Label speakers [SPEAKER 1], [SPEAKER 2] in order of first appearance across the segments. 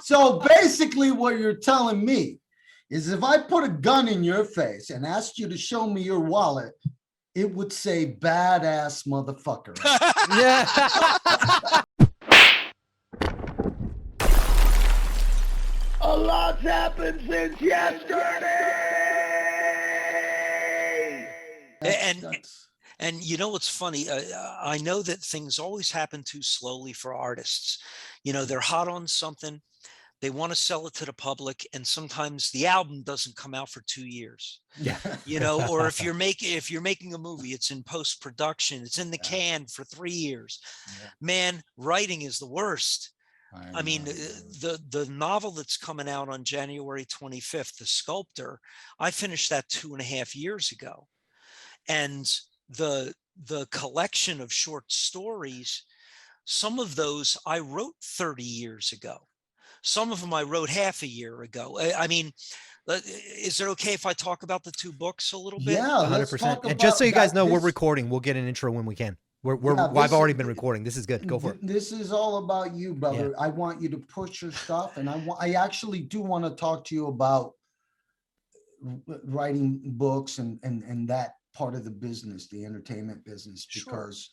[SPEAKER 1] So basically what you're telling me is if I put a gun in your face and asked you to show me your wallet, it would say badass motherfucker.
[SPEAKER 2] Yeah.
[SPEAKER 3] A lot's happened since yesterday.
[SPEAKER 4] And you know what's funny? I know that things always happen too slowly for artists. You know, they're hot on something, they want to sell it to the public, and sometimes the album doesn't come out for 2 years.
[SPEAKER 2] Yeah.
[SPEAKER 4] You know, or if you're making a movie, it's in post-production, it's in the can for 3 years.
[SPEAKER 1] Yeah.
[SPEAKER 4] Man, writing is the worst. I mean, the novel that's coming out on January 25th, The Sculptor, I finished that 2.5 years ago. And the collection of short stories, some of those I wrote 30 years ago. Some of them I wrote half a year ago. I mean, is it okay if I talk about the two books a little bit?
[SPEAKER 1] Yeah,
[SPEAKER 2] 100%. And just so you guys know, we're recording. We'll get an intro when we can. I've already been recording. This is good. Go for it.
[SPEAKER 1] This is all about you, brother. Yeah. I want you to push your stuff, and I actually do want to talk to you about writing books and that part of the business, the entertainment business, because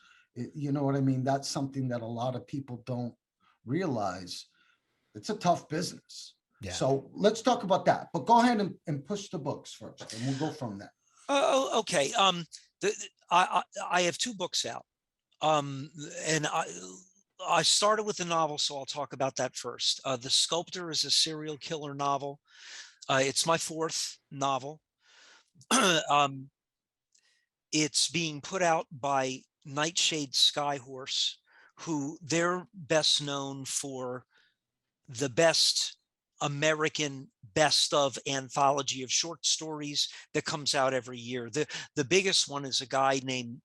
[SPEAKER 1] you know what I mean? That's something that a lot of people don't realize. It's a tough business. Yeah. So let's talk about that. But go ahead and push the books first, and we'll go from there.
[SPEAKER 4] Okay. I have 2 books out. And I started with the novel, so I'll talk about that first. The Sculptor is a serial killer novel. It's my 4th novel. It's being put out by Nightshade Skyhorse, who they're best known for the best American best of anthology of short stories that comes out every year. The biggest one is a guy named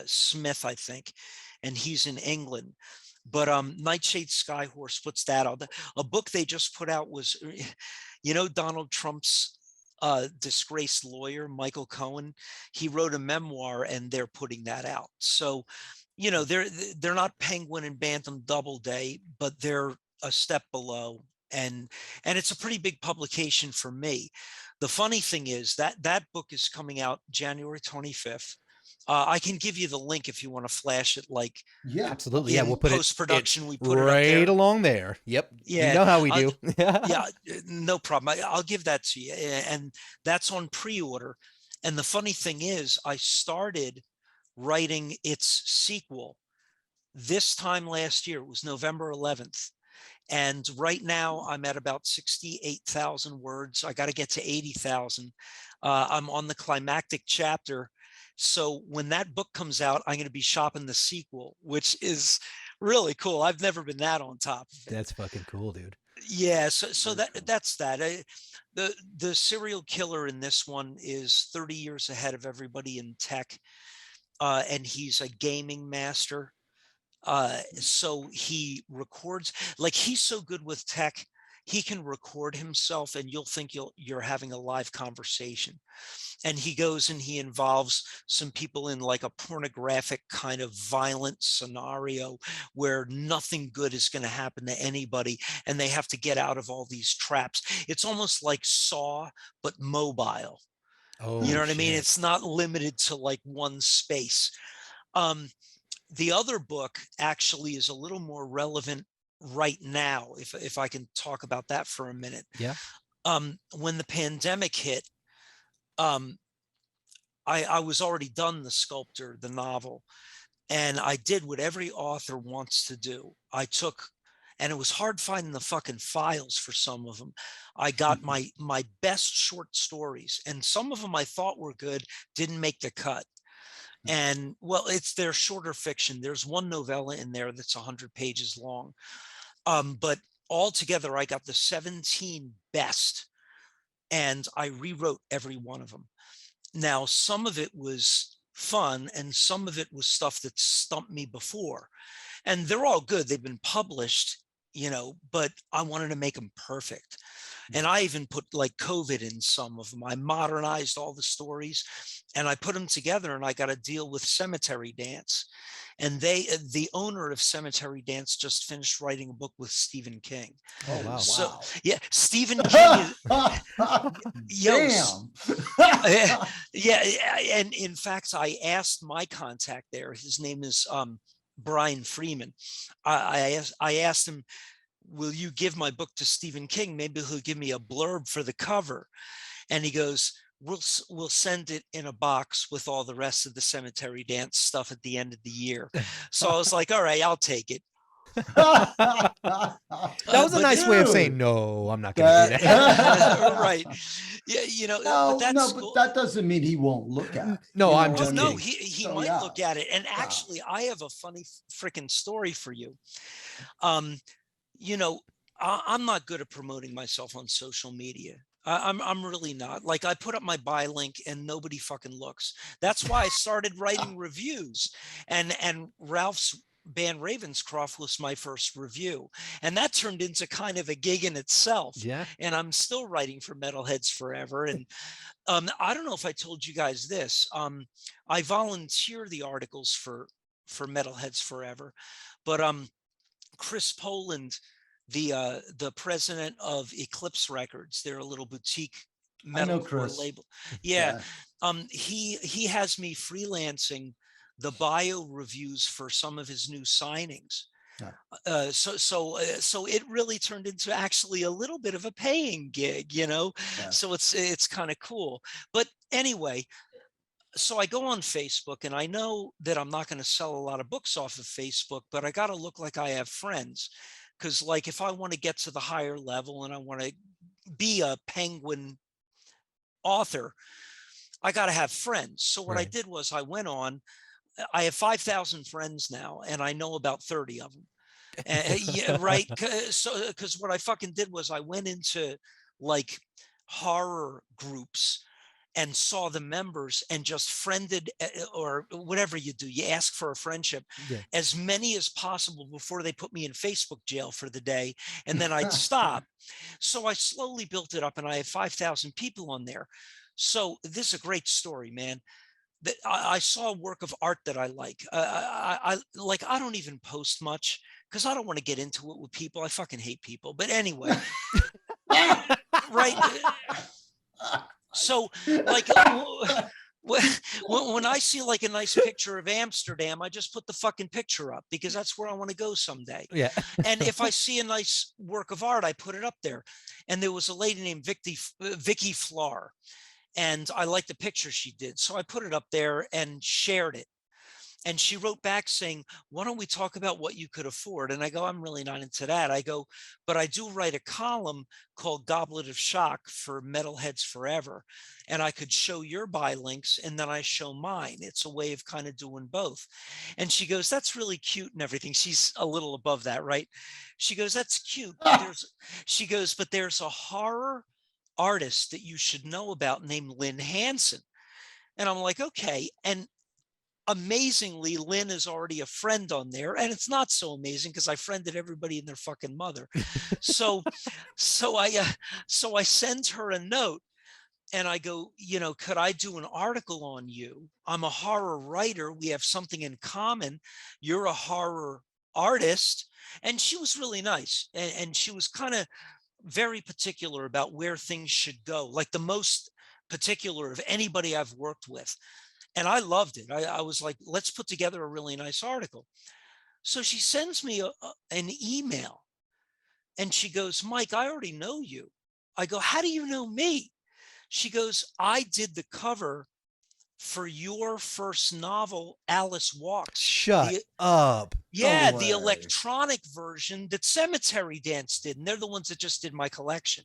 [SPEAKER 4] Smith, I think, and he's in England. But Nightshade Skyhorse puts that out. A book they just put out was, you know, Donald Trump's disgraced lawyer, Michael Cohen. He wrote a memoir, and they're putting that out. So, you know, they're not Penguin and Bantam Doubleday, but they're a step below. And it's a pretty big publication for me. The funny thing is that book is coming out January 25th. I can give you the link if you want to flash it. Like,
[SPEAKER 2] yeah, absolutely. Yeah, we'll put
[SPEAKER 4] post-production. We put
[SPEAKER 2] right
[SPEAKER 4] it up there.
[SPEAKER 2] Along there. Yep.
[SPEAKER 4] Yeah,
[SPEAKER 2] you know how we do.
[SPEAKER 4] Yeah, no problem. I'll give that to you, and that's on pre-order. And the funny thing is, I started writing its sequel this time last year. It was November 11th. And right now I'm at about 68,000 words. I got to get to 80,000. I'm on the climactic chapter. So when that book comes out, I'm going to be shopping the sequel, which is really cool. I've never been that on top of it.
[SPEAKER 2] That's fucking cool, dude.
[SPEAKER 4] Yeah. So that's that. The serial killer in this one is 30 years ahead of everybody in tech. And he's a gaming master. So he records, like, he's so good with tech, he can record himself and you'll think you're having a live conversation. And he goes and he involves some people in like a pornographic kind of violent scenario where nothing good is going to happen to anybody, and they have to get out of all these traps. It's almost like Saw, but mobile. Oh, you know what I mean? It's not limited to like one space. The other book actually is a little more relevant right now, if I can talk about that for a minute.
[SPEAKER 2] Yeah.
[SPEAKER 4] When the pandemic hit, I was already done The Sculptor, the novel, and I did what every author wants to do. And it was hard finding the fucking files for some of them. I got my best short stories, and some of them I thought were good didn't make the cut. And well, it's their shorter fiction. There's one novella in there that's 100 pages long. But altogether, I got the 17 best, and I rewrote every one of them. Now, some of it was fun, and some of it was stuff that stumped me before. And they're all good. They've been published, you know, but I wanted to make them perfect. And I even put like COVID in some of them. I modernized all the stories and I put them together, and I got a deal with Cemetery Dance. And the owner of Cemetery Dance just finished writing a book with Stephen King.
[SPEAKER 2] Oh, wow.
[SPEAKER 4] So yeah, Stephen King is, yo,
[SPEAKER 1] Damn.
[SPEAKER 4] yeah. And in fact, I asked my contact there, his name is Brian Freeman. I asked him, will you give my book to Stephen King? Maybe he'll give me a blurb for the cover. And he goes, we'll send it in a box with all the rest of the Cemetery Dance stuff at the end of the year. So I was like, all right, I'll take it.
[SPEAKER 2] That was a
[SPEAKER 4] but
[SPEAKER 2] nice way of
[SPEAKER 1] dude,
[SPEAKER 2] saying, no, I'm not going to do that.
[SPEAKER 4] Right. Yeah, you know,
[SPEAKER 1] No,
[SPEAKER 4] but that's
[SPEAKER 1] no,
[SPEAKER 4] cool.
[SPEAKER 1] but that doesn't mean he won't look at it.
[SPEAKER 2] No,
[SPEAKER 1] You
[SPEAKER 2] I'm
[SPEAKER 1] know
[SPEAKER 2] just
[SPEAKER 1] what I
[SPEAKER 4] No,
[SPEAKER 1] mean?
[SPEAKER 4] he
[SPEAKER 1] So,
[SPEAKER 4] might
[SPEAKER 1] yeah.
[SPEAKER 4] look at it. And
[SPEAKER 1] Yeah.
[SPEAKER 4] actually, I have a funny freaking story for you. You know, I'm not good at promoting myself on social media. I'm really not. Like, I put up my buy link and nobody fucking looks. That's why I started writing reviews. And Ralph's band Ravenscroft was my first review, and that turned into kind of a gig in itself.
[SPEAKER 2] Yeah.
[SPEAKER 4] And I'm still writing for Metalheads Forever. And I don't know if I told you guys this. I volunteer the articles for Metalheads Forever, but Chris Poland, the president of Eclipse Records, they're a little boutique
[SPEAKER 1] I know
[SPEAKER 4] metalcore
[SPEAKER 1] Chris.
[SPEAKER 4] label. Yeah. He has me freelancing the bio reviews for some of his new signings.
[SPEAKER 1] Yeah.
[SPEAKER 4] So it really turned into actually a little bit of a paying gig, you know.
[SPEAKER 1] Yeah.
[SPEAKER 4] So it's kind of cool. But anyway, so I go on Facebook, and I know that I'm not going to sell a lot of books off of Facebook, but I got to look like I have friends. Because, like, if I want to get to the higher level and I want to be a Penguin author, I got to have friends. So what I
[SPEAKER 2] Right.
[SPEAKER 4] did was I went on. I have 5,000 friends now, and I know about 30 of them. Yeah, right. So, because what I fucking did was I went into like horror groups and saw the members and just friended, or whatever you do, you ask for a friendship,
[SPEAKER 2] Yeah.
[SPEAKER 4] as many as possible before they put me in Facebook jail for the day, and then I'd stop. So I slowly built it up, and I have 5,000 people on there. So this is a great story, man. That I saw a work of art that I like. I don't even post much because I don't want to get into it with people. I fucking hate people. But anyway, right. So, like, when I see like a nice picture of Amsterdam, I just put the fucking picture up because that's where I want to go someday.
[SPEAKER 2] Yeah.
[SPEAKER 4] And if I see a nice work of art, I put it up there. And there was a lady named Vicky Flar, and I liked the picture she did. So I put it up there and shared it. And she wrote back saying, why don't we talk about what you could afford? And I go, I'm really not into that. I go, but I do write a column called Goblet of Shock for Metalheads Forever. And I could show your buy links, and then I show mine. It's a way of kind of doing both. And she goes, that's really cute and everything. She's a little above that, right? She goes, that's cute. She goes, but there's a horror artist that you should know about named Lynn Hansen. And I'm like, okay. And amazingly, Lynn is already a friend on there, and it's not so amazing because I friended everybody and their fucking mother. So I send her a note, and I go, you know, could I do an article on you? I'm a horror writer. We have something in common. You're a horror artist. And she was really nice, and she was kind of very particular about where things should go, like the most particular of anybody I've worked with. And I loved it. I was like, let's put together a really nice article. So she sends me an email, and she goes, Mike, I already know you. I go, how do you know me? She goes, I did the cover for your first novel, Alice Walks.
[SPEAKER 2] Shut up.
[SPEAKER 4] Yeah,
[SPEAKER 1] No
[SPEAKER 4] the
[SPEAKER 1] way.
[SPEAKER 4] electronic version that Cemetery Dance did. And they're the ones that just did my collection.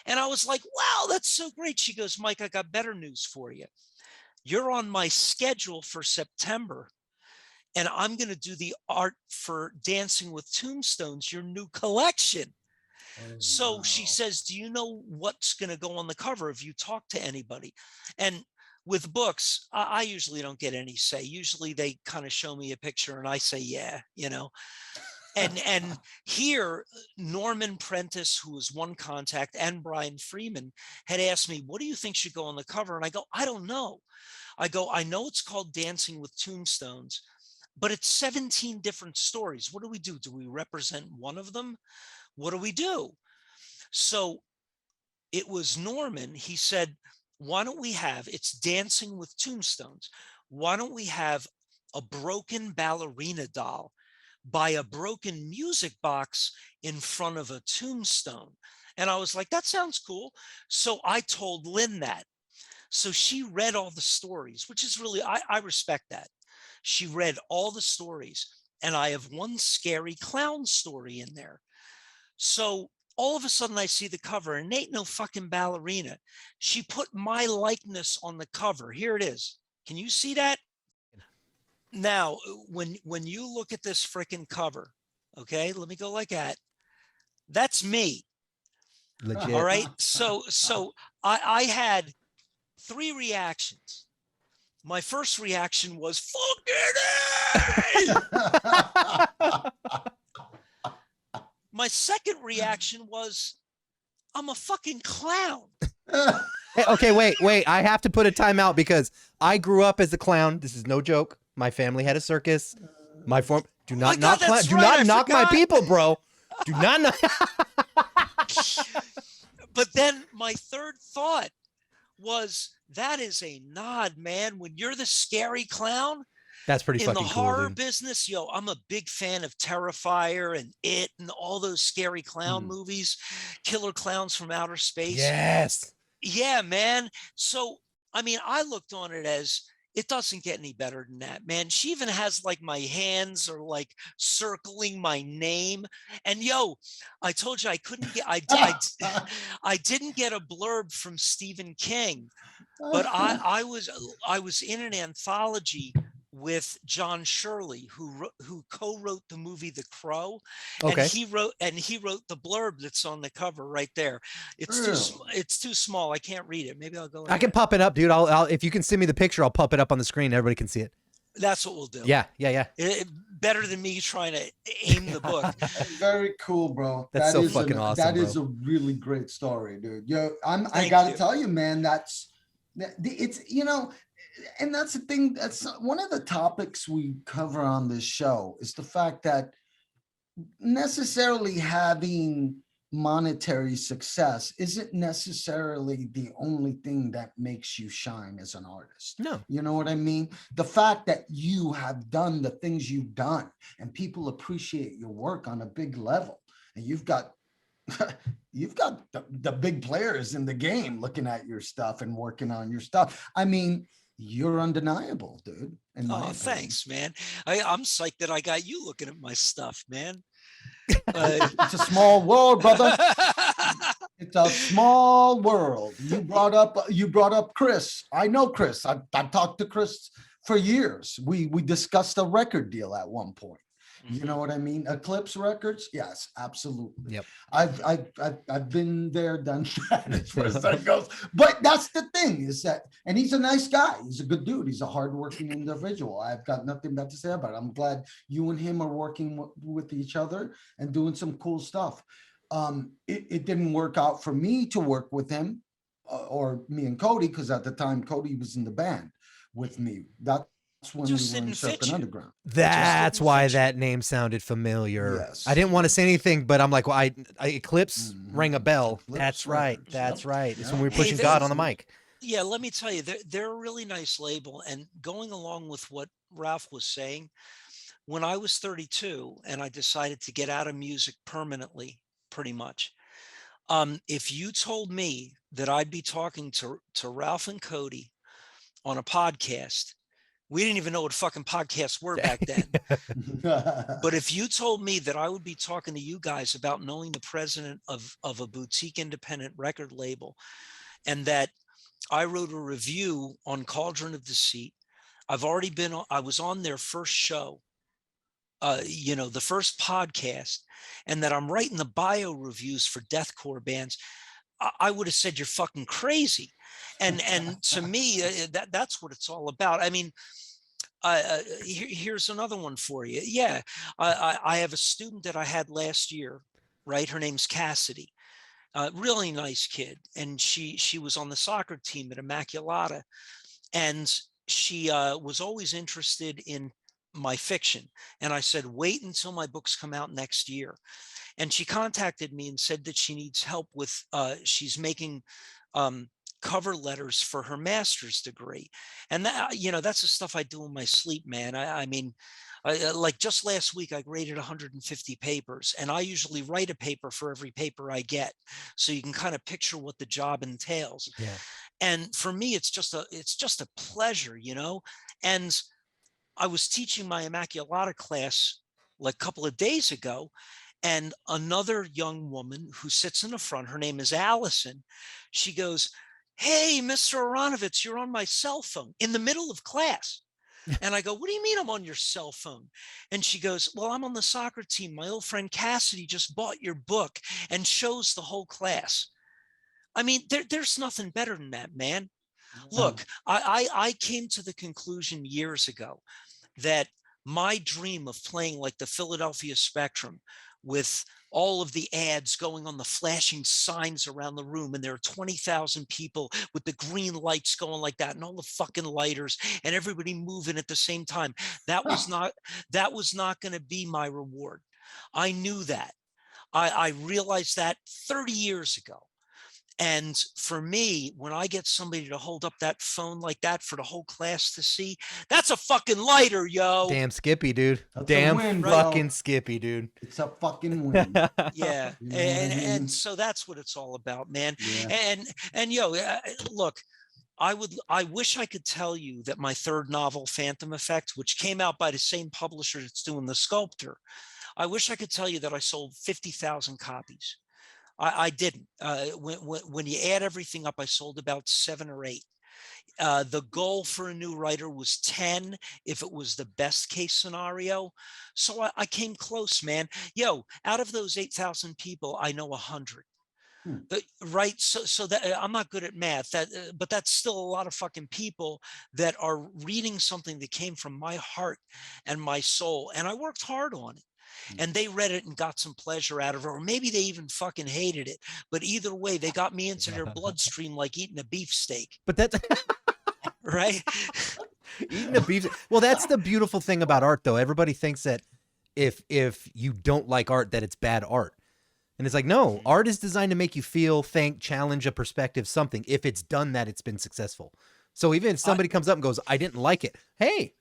[SPEAKER 4] And I was like, wow, that's so great. She goes, Mike, I got better news for you. You're on my schedule for September, and I'm going to do the art for Dancing with Tombstones, your new collection. So she says, do you know what's going to go on the cover? Have you talked to anybody? And with books, I usually don't get any say. Usually they kind of show me a picture and I say, yeah, you know. And here, Norman Prentice, who was one contact, and Brian Freeman had asked me, what do you think should go on the cover? And I go, I don't know. I know it's called Dancing with Tombstones, but it's 17 different stories. What do we do? Do we represent one of them? What do we do? So it was Norman. He said, why don't we have, it's Dancing with Tombstones. Why don't we have a broken ballerina doll by a broken music box in front of a tombstone? And I was like, that sounds cool. So I told Lynn that. So she read all the stories, which is really, I respect that. She read all the stories, and I have one scary clown story in there. So all of a sudden I see the cover, and ain't no fucking ballerina. She put my likeness on the cover. Here it is. Can you see that? Now, when you look at this freaking cover, okay, let me go like that. That's me.
[SPEAKER 2] Legit.
[SPEAKER 4] All right. So I had 3 reactions. My first reaction was fucking A. My second reaction was, I'm a fucking clown.
[SPEAKER 2] Hey, okay, wait. I have to put a timeout because I grew up as a clown. This is no joke. My family had a circus. My form. Do not knock. Do not knock my people, bro. Do not knock.
[SPEAKER 4] But then my third thought was, that is a nod, man. When you're the scary clown,
[SPEAKER 2] that's pretty
[SPEAKER 4] in
[SPEAKER 2] fucking
[SPEAKER 4] the
[SPEAKER 2] cool,
[SPEAKER 4] horror
[SPEAKER 2] dude.
[SPEAKER 4] business, yo, I'm a big fan of Terrifier and It and all those scary clown movies, Killer Clowns from Outer Space.
[SPEAKER 2] Yes.
[SPEAKER 4] Yeah, man. So, I mean, I looked on it as, it doesn't get any better than that, man. She even has like my hands are like circling my name. And yo, I told you I couldn't get, I didn't get a blurb from Stephen King, but I was in an anthology with John Shirley, who co-wrote the movie The Crow,
[SPEAKER 2] Okay.
[SPEAKER 4] and he wrote the blurb that's on the cover right there. It's too small. I can't read it. Maybe I'll go.
[SPEAKER 2] I can pop it up, dude. I'll if you can send me the picture, I'll pop it up on the screen. Everybody can see it.
[SPEAKER 4] That's what we'll do.
[SPEAKER 2] Yeah.
[SPEAKER 4] Better than me trying to aim the book.
[SPEAKER 1] Very cool, bro.
[SPEAKER 2] That's so fucking awesome.
[SPEAKER 1] That
[SPEAKER 2] bro.
[SPEAKER 1] is a really great story, dude. Yo, I
[SPEAKER 4] Thank
[SPEAKER 1] gotta
[SPEAKER 4] you.
[SPEAKER 1] tell you, man. It's and that's the thing. That's one of the topics we cover on this show is the fact that necessarily having monetary success isn't necessarily the only thing that makes you shine as an artist.
[SPEAKER 2] No.
[SPEAKER 1] You know what I mean? The fact that you have done the things you've done and people appreciate your work on a big level, and you've got the big players in the game looking at your stuff and working on your stuff. I mean, you're undeniable, dude.
[SPEAKER 4] Oh, thanks, man. I'm psyched that I got you looking at my stuff, man.
[SPEAKER 1] It's a small world, brother. It's a small world. You brought up Chris. I know Chris. I've talked to Chris for years. We discussed a record deal at one point. You know what I mean? Eclipse Records? Yes, absolutely.
[SPEAKER 2] Yep.
[SPEAKER 1] I've been there, done that as far as that goes. But that's the thing is that, and he's a nice guy. He's a good dude. He's a hardworking individual. I've got nothing bad to say about it. I'm glad you and him are working with each other and doing some cool stuff. It didn't work out for me to work with him or me and Cody, because at the time Cody was in the band with me. That's when we were in Serpent Underground.
[SPEAKER 2] That's why that name sounded familiar.
[SPEAKER 1] Yes.
[SPEAKER 2] I didn't want to say anything, but I'm like, well, I Eclipse rang a bell.
[SPEAKER 1] Eclipse
[SPEAKER 2] That's right.
[SPEAKER 1] Records.
[SPEAKER 2] That's
[SPEAKER 1] Yep.
[SPEAKER 2] right. It's
[SPEAKER 1] Yep.
[SPEAKER 2] when we were pushing
[SPEAKER 4] Hey,
[SPEAKER 2] God on the mic.
[SPEAKER 4] Yeah, let me tell you, they're a really nice label. And going along with what Ralph was saying, when I was 32 and I decided to get out of music permanently, pretty much, if you told me that I'd be talking to Ralph and Cody on a podcast, we didn't even know what fucking podcasts were back then. But if you told me that I would be talking to you guys about knowing the president of a boutique independent record label, and that I wrote a review on Cauldron of Deceit, I was on their first show, the first podcast, and that I'm writing the bio reviews for deathcore bands, I would have said you're fucking crazy. And to me, that's what it's all about. I mean, Here's another one for you. Yeah, I have a student that I had last year, right? Her name's Cassidy. Really nice kid, and she was on the soccer team at Immaculata, and she was always interested in my fiction. And I said, wait until my books come out next year. And she contacted me and said that she needs help with she's making um, cover letters for her master's degree. And that, that's the stuff I do in my sleep, man. I mean, like just last week I graded 150 papers, and I usually write a paper for every paper I get, so you can kind of picture what the job entails.
[SPEAKER 2] Yeah.
[SPEAKER 4] And for me, it's just a pleasure, And I was teaching my Immaculata class like a couple of days ago, and another young woman who sits in the front, her name is Allison, she goes, "Hey, Mr. Aronovitz, you're on my cell phone," in the middle of class. And I go, "What do you mean I'm on your cell phone?" And she goes, "Well, I'm on the soccer team. My old friend Cassidy just bought your book," and shows the whole class. I mean, there's nothing better than that, man. Look, I came to the conclusion years ago that my dream of playing like the Philadelphia Spectrum with all of the ads going on the flashing signs around the room, and there are 20,000 people with the green lights going like that, and all the fucking lighters, and everybody moving at the same time. That was not going to be my reward. I knew that. I realized that 30 years ago. And for me, when I get somebody to hold up that phone like that for the whole class to see, that's a fucking lighter, yo.
[SPEAKER 2] Damn Skippy, dude.
[SPEAKER 1] That's a
[SPEAKER 2] Damn
[SPEAKER 1] win, bro.
[SPEAKER 2] fucking Skippy, dude.
[SPEAKER 1] It's a fucking win.
[SPEAKER 4] Yeah.
[SPEAKER 1] You know what I mean?
[SPEAKER 4] And so that's what it's all about, man.
[SPEAKER 1] Yeah.
[SPEAKER 4] And look, I wish I could tell you that my third novel, Phantom Effect, which came out by the same publisher that's doing The Sculptor, I wish I could tell you that I sold 50,000 copies. I didn't. When you add everything up, I sold about 7 or 8. The goal for a new writer was 10 if it was the best case scenario. So I came close, man. Out of those 8,000 people, I know 100. Right. So that I'm not good at math, but that's still a lot of fucking people that are reading something that came from my heart and my soul. And I worked hard on it. And they read it and got some pleasure out of it, or maybe they even fucking hated it. But either way, they got me into their bloodstream like eating a beefsteak.
[SPEAKER 2] But that's
[SPEAKER 4] right.
[SPEAKER 2] Eating a beef. Well, that's the beautiful thing about art, though. Everybody thinks that if you don't like art, that it's bad art. And it's like, no, art is designed to make you feel, think, challenge a perspective, something. If it's done that, it's been successful. So even if somebody comes up and goes, I didn't like it. Hey,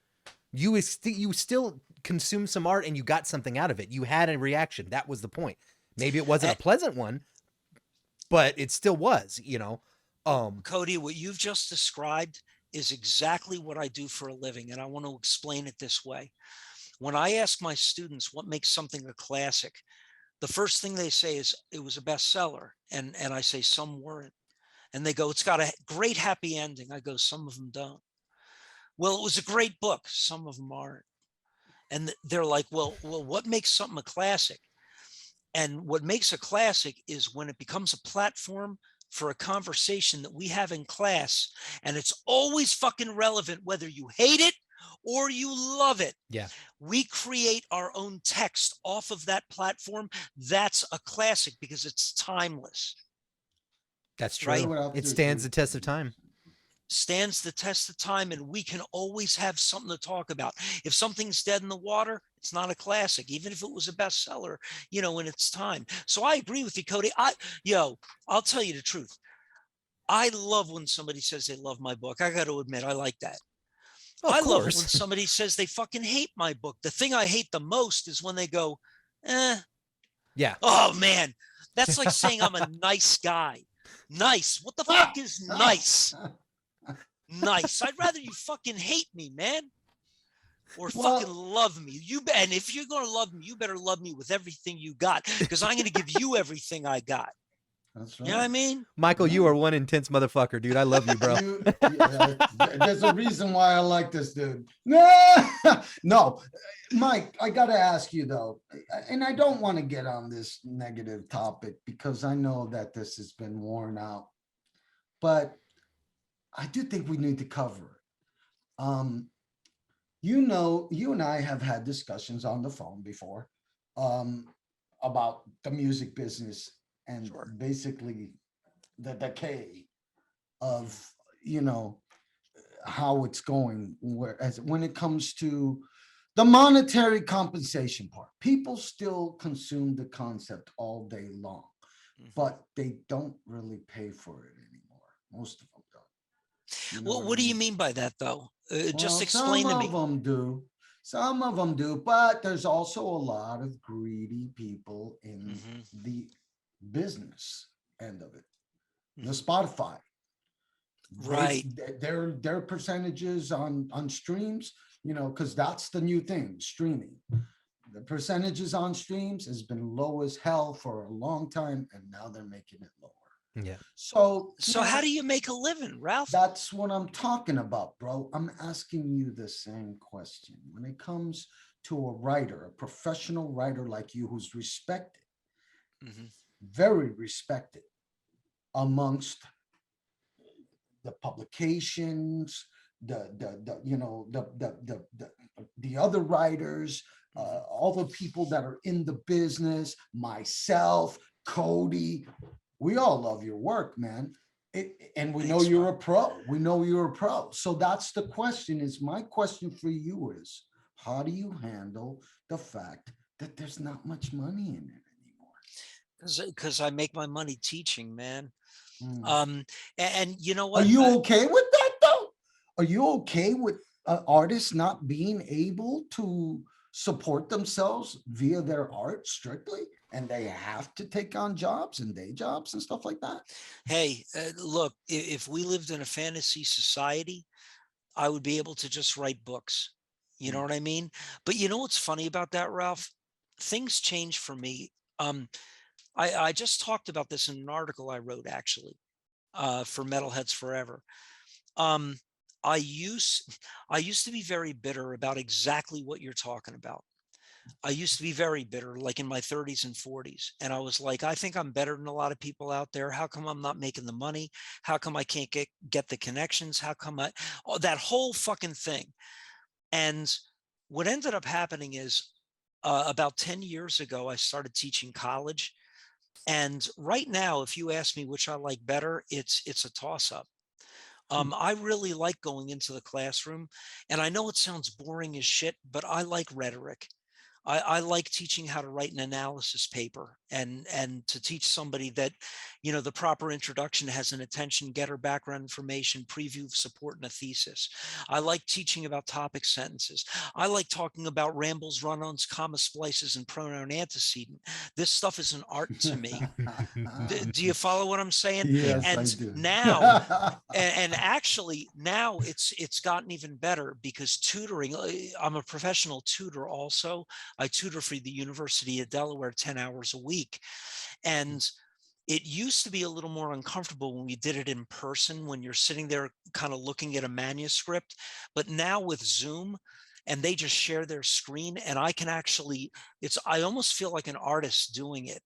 [SPEAKER 2] you still consume some art and you got something out of it. You had a reaction. That was the point. Maybe it wasn't a pleasant one, but it still was,
[SPEAKER 4] Cody, what you've just described is exactly what I do for a living. And I want to explain it this way. When I ask my students what makes something a classic, the first thing they say is it was a bestseller. And I say some weren't. And they go, it's got a great happy ending. I go, some of them don't. Well, it was a great book. Some of them aren't. And they're like, well, what makes something a classic? And what makes a classic is when it becomes a platform for a conversation that we have in class, and it's always fucking relevant, whether you hate it or you love it.
[SPEAKER 2] Yeah.
[SPEAKER 4] We create our own text off of that platform. That's a classic because it's timeless.
[SPEAKER 2] That's true.
[SPEAKER 4] Right?
[SPEAKER 2] It stands the test of time.
[SPEAKER 4] Stands the test of time, and we can always have something to talk about. If something's dead in the water, it's not a classic, even if it was a bestseller, in its time. So I agree with you, Cody. I'll tell you the truth. I love when somebody says they love my book. I got to admit, I like that. I love it when somebody says they fucking hate my book. The thing I hate the most is when they go,
[SPEAKER 2] Yeah.
[SPEAKER 4] Oh man, that's like saying I'm a nice guy. Nice. What the fuck is nice? Nice. I'd rather you fucking hate me, man, or fucking love me. And if you're gonna love me, you better love me with everything you got, because I'm gonna give you everything I got.
[SPEAKER 1] That's right.
[SPEAKER 4] You know what I mean?
[SPEAKER 2] Michael, you are one intense motherfucker, dude. I love you, bro.
[SPEAKER 1] There's a reason why I like this dude. No, Mike, I got to ask you though, and I don't want to get on this negative topic because I know that this has been worn out, but I do think we need to cover it. You know, you and I have had discussions on the phone before, um, about the music business and
[SPEAKER 4] Sure.
[SPEAKER 1] basically the decay
[SPEAKER 4] Mhm.
[SPEAKER 1] of, you know, how it's going, whereas when it comes to the monetary compensation part, people still consume the concept all day long,
[SPEAKER 4] Mhm.
[SPEAKER 1] but they don't really pay for it anymore. Most of them don't. You know
[SPEAKER 4] Well,
[SPEAKER 1] what I
[SPEAKER 4] what do you
[SPEAKER 1] mean?
[SPEAKER 4] mean by that, though? Just
[SPEAKER 1] Well, some
[SPEAKER 4] explain to
[SPEAKER 1] of
[SPEAKER 4] me.
[SPEAKER 1] them do. Some of them do, but there's also a lot of greedy people in
[SPEAKER 4] Hmm.
[SPEAKER 1] the business end of it. The
[SPEAKER 4] Hmm.
[SPEAKER 1] Spotify,
[SPEAKER 4] Right.
[SPEAKER 1] their percentages on streams, you know, because that's the new thing, streaming. The percentages on streams has been low as hell for a long time, and now they're making it lower.
[SPEAKER 2] Yeah.
[SPEAKER 1] So
[SPEAKER 4] So
[SPEAKER 1] yeah,
[SPEAKER 4] how do you make a living, Ralph?
[SPEAKER 1] that's what I'm talking about, bro. I'm asking you the same question. When it comes to a writer, a professional writer like you who's respected,
[SPEAKER 4] Hmm.
[SPEAKER 1] very respected amongst the publications, the you know the other writers,
[SPEAKER 4] Hmm.
[SPEAKER 1] all the people that are in the business, myself, Cody, we all love your work, man. And we know
[SPEAKER 4] Thanks,
[SPEAKER 1] you're
[SPEAKER 4] Rob.
[SPEAKER 1] a pro. We know you're a pro. So that's the question. Is my question for you is, how do you handle the fact that there's not much money in it
[SPEAKER 4] Because I make my money teaching, man.
[SPEAKER 1] anymore?
[SPEAKER 4] Um, and you know
[SPEAKER 1] Are
[SPEAKER 4] what?
[SPEAKER 1] you okay with that though? Are you okay with artists not being able to support themselves via their art strictly, and they have to take on jobs and day jobs and stuff like that?
[SPEAKER 4] Hey, look, if we lived in a fantasy society, I would be able to just write books. You know
[SPEAKER 1] Mm.
[SPEAKER 4] what I mean? But you know what's funny about that, Ralph? Things change for me. I just talked about this in an article I wrote actually, for Metalheads Forever. Um, I used I used to be very bitter about exactly what you're talking about. I used to be very bitter, like in my 30s and 40s. And I was like, I think I'm better than a lot of people out there. How come I'm not making the money? How come I can't get the connections? How come that whole fucking thing. And what ended up happening is, about 10 years ago, I started teaching college. And right now, if you ask me which I like better, it's a toss up. I really like going into the classroom, and I know it sounds boring as shit, but I like rhetoric. I like teaching how to write an analysis paper and to teach somebody that, the proper introduction has an attention getter, background information, preview of support, and a thesis. I like teaching about topic sentences. I like talking about rambles, run-ons, comma splices, and pronoun antecedent. This stuff is an art to me. Do you follow what I'm saying?
[SPEAKER 1] Yes, I
[SPEAKER 4] And
[SPEAKER 1] do.
[SPEAKER 4] now, and actually now it's gotten even better because tutoring, I'm a professional tutor also. I tutor for the University of Delaware 10 hours a week. And it used to be a little more uncomfortable when we did it in person, when you're sitting there kind of looking at a manuscript. But now with Zoom, and they just share their screen, and I can actually, I almost feel like an artist doing it.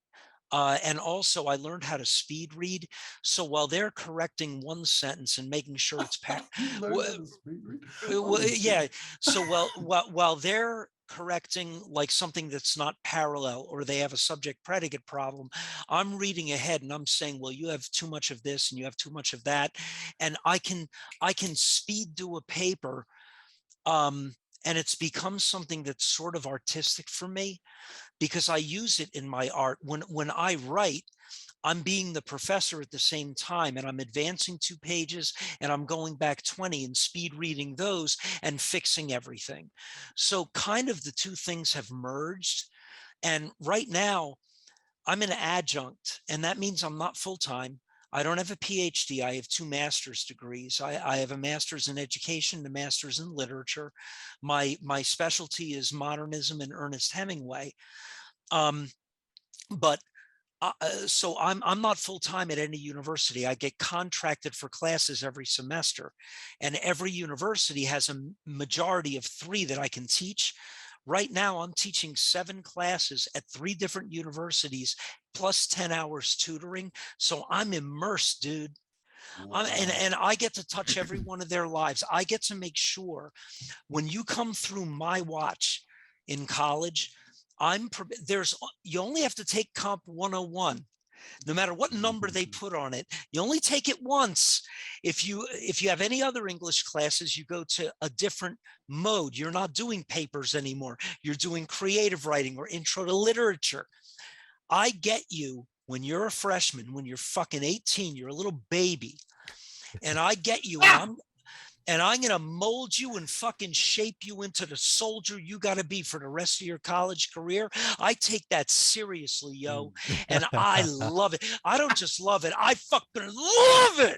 [SPEAKER 4] And also, I learned how to speed read. So while they're correcting one sentence and making sure it's
[SPEAKER 1] You learned how to speak. Holy shit.
[SPEAKER 4] yeah. So while they're correcting like something that's not parallel, or they have a subject predicate problem, I'm reading ahead and I'm saying, well, you have too much of this and you have too much of that, and I can speed do a paper. Um, and it's become something that's sort of artistic for me because I use it in my art. When I write, I'm being the professor at the same time, and I'm advancing 2 pages and I'm going back 20 and speed reading those and fixing everything. So kind of the two things have merged. And right now I'm an adjunct, and that means I'm not full time. I don't have a PhD. I have 2 master's degrees. I have a master's in education and a master's in literature. My specialty is modernism and Ernest Hemingway. Um, but so I'm not full time at any university. I get contracted for classes every semester, and every university has a majority of 3 that I can teach. Right now, I'm teaching 7 classes at 3 different universities, plus 10 hours tutoring. So I'm immersed, dude. And I get to touch every one of their lives. I get to make sure when you come through my watch in college, you only have to take Comp 101. No matter what number they put on it, you only take it once. If you have any other English classes, you go to a different mode. You're not doing papers anymore. You're doing creative writing or intro to literature. I get you when you're a freshman, when you're fucking 18, you're a little baby. And I get you, and I'm going to mold you and fucking shape you into the soldier you got to be for the rest of your college career. I take that seriously, yo. And I love it. I don't just love it. I fucking love it.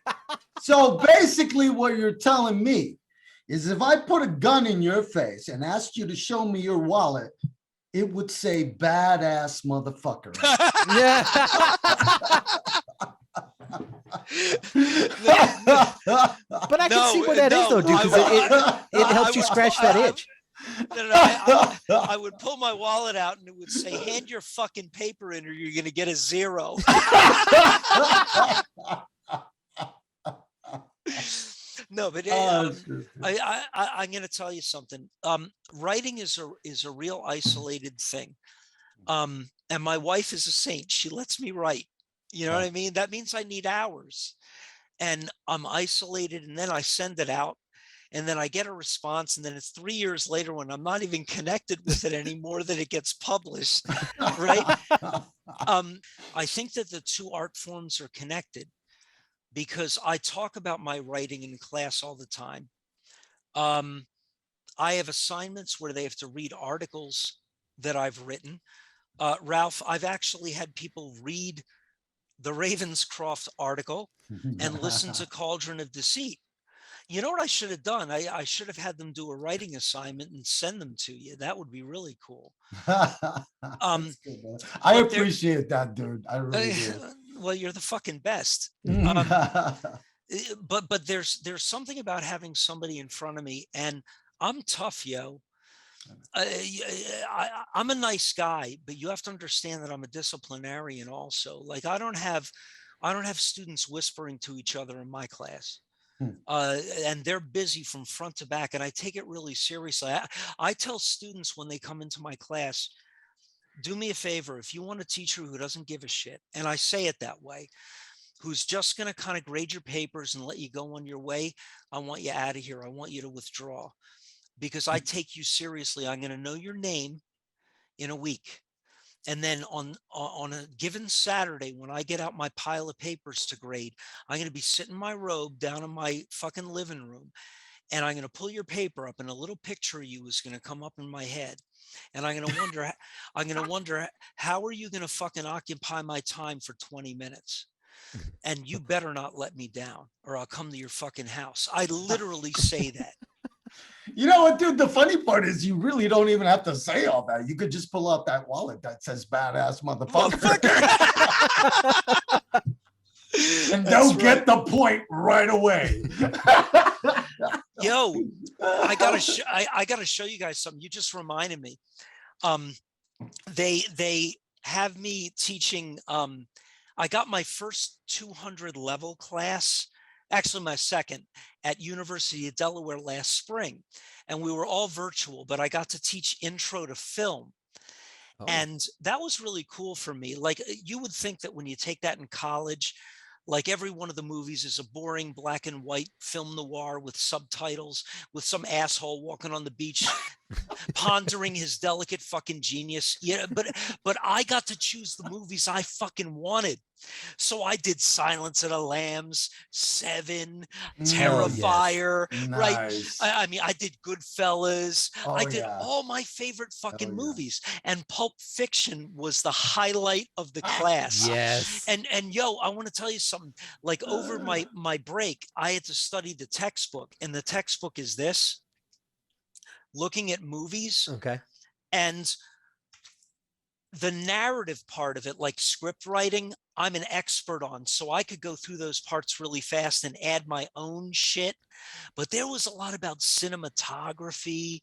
[SPEAKER 1] So basically what you're telling me is if I put a gun in your face and asked you to show me your wallet, it would say badass motherfucker.
[SPEAKER 2] Yeah. But I can see where that is though, dude, because it helps you scratch that itch.
[SPEAKER 4] I would pull my wallet out and it would say, hand your fucking paper in or you're going to get a 0. No, but I'm going to tell you something. Writing is a real isolated thing. And my wife is a saint. She lets me write. You know what I mean? That means I need hours. And I'm isolated, and then I send it out, and then I get a response, and then it's 3 years later when I'm not even connected with it anymore that it gets published, right? I think that the two art forms are connected because I talk about my writing in class all the time. I have assignments where they have to read articles that I've written. Ralph, I've actually had people read the Ravenscroft article and listen to Cauldron of Deceit. You know what I should have done? I should have had them do a writing assignment and send them to you. That would be really cool.
[SPEAKER 1] I appreciate that, dude. I really do.
[SPEAKER 4] Well, you're the fucking best. But there's something about having somebody in front of me, and I'm tough, yo. I'm a nice guy, but you have to understand that I'm a disciplinarian also. Like I don't have students whispering to each other in my class. And they're busy from front to back, and I take it really seriously. I tell students when they come into my class, do me a favor, if you want a teacher who doesn't give a shit, and I say it that way, who's just going to kind of grade your papers and let you go on your way, I want you out of here. I want you to withdraw. Because I take you seriously. I'm going to know your name in a week. And then on a given Saturday, when I get out my pile of papers to grade, I'm going to be sitting in my robe down in my fucking living room. And I'm going to pull your paper up and a little picture of you is going to come up in my head. And I'm going to wonder, how are you going to fucking occupy my time for 20 minutes? And you better not let me down or I'll come to your fucking house. I literally say that.
[SPEAKER 1] You know what, dude? The funny part is you really don't even have to say all that. You could just pull out that wallet that says badass motherfucker. And they'll get the point right away.
[SPEAKER 4] Yo, I gotta show you guys something. You just reminded me. They have me teaching. I got my first 200 level class, actually my second, at University of Delaware last spring, and we were all virtual, but I got to teach intro to film. And that was really cool for me. Like you would think that when you take that in college, like every one of the movies is a boring black and white film noir with subtitles, with some asshole walking on the beach pondering his delicate fucking genius. Yeah, but I got to choose the movies I fucking wanted. So I did Silence of the Lambs, Seven, Terrifier, right?
[SPEAKER 1] Nice.
[SPEAKER 4] I mean, I did Goodfellas. I did
[SPEAKER 1] yeah.
[SPEAKER 4] all my favorite fucking movies. And Pulp Fiction was the highlight of the class.
[SPEAKER 2] Yes.
[SPEAKER 4] And yo, I want to tell you something. Like over my break, I had to study the textbook, and the textbook is this: looking at movies.
[SPEAKER 2] Okay.
[SPEAKER 4] And the narrative part of it, like script writing, I'm an expert on. So I could go through those parts really fast and add my own shit. But there was a lot about cinematography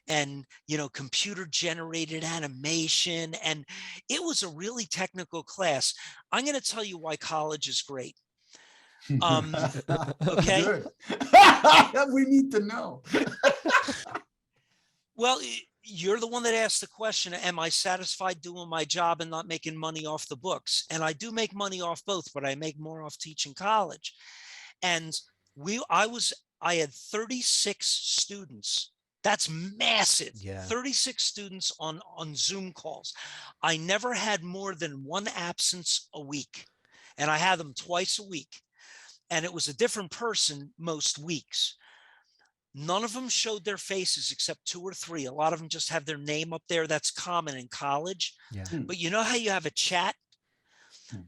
[SPEAKER 4] and, you know, computer generated animation. And it was a really technical class. I'm going to tell you why college is great. Okay.
[SPEAKER 1] Good. We need to know.
[SPEAKER 4] Well, you're the one that asked the question, am I satisfied doing my job and not making money off the books? And I do make money off both, but I make more off teaching college. And I had 36 students. That's massive.
[SPEAKER 2] Yeah.
[SPEAKER 4] 36 students on Zoom calls. I never had more than one absence a week. And I had them twice a week. And it was a different person most weeks. None of them showed their faces except 2 or 3. A lot of them just have their name up there. That's common in college.
[SPEAKER 2] Yeah.
[SPEAKER 4] But you know how you have a chat?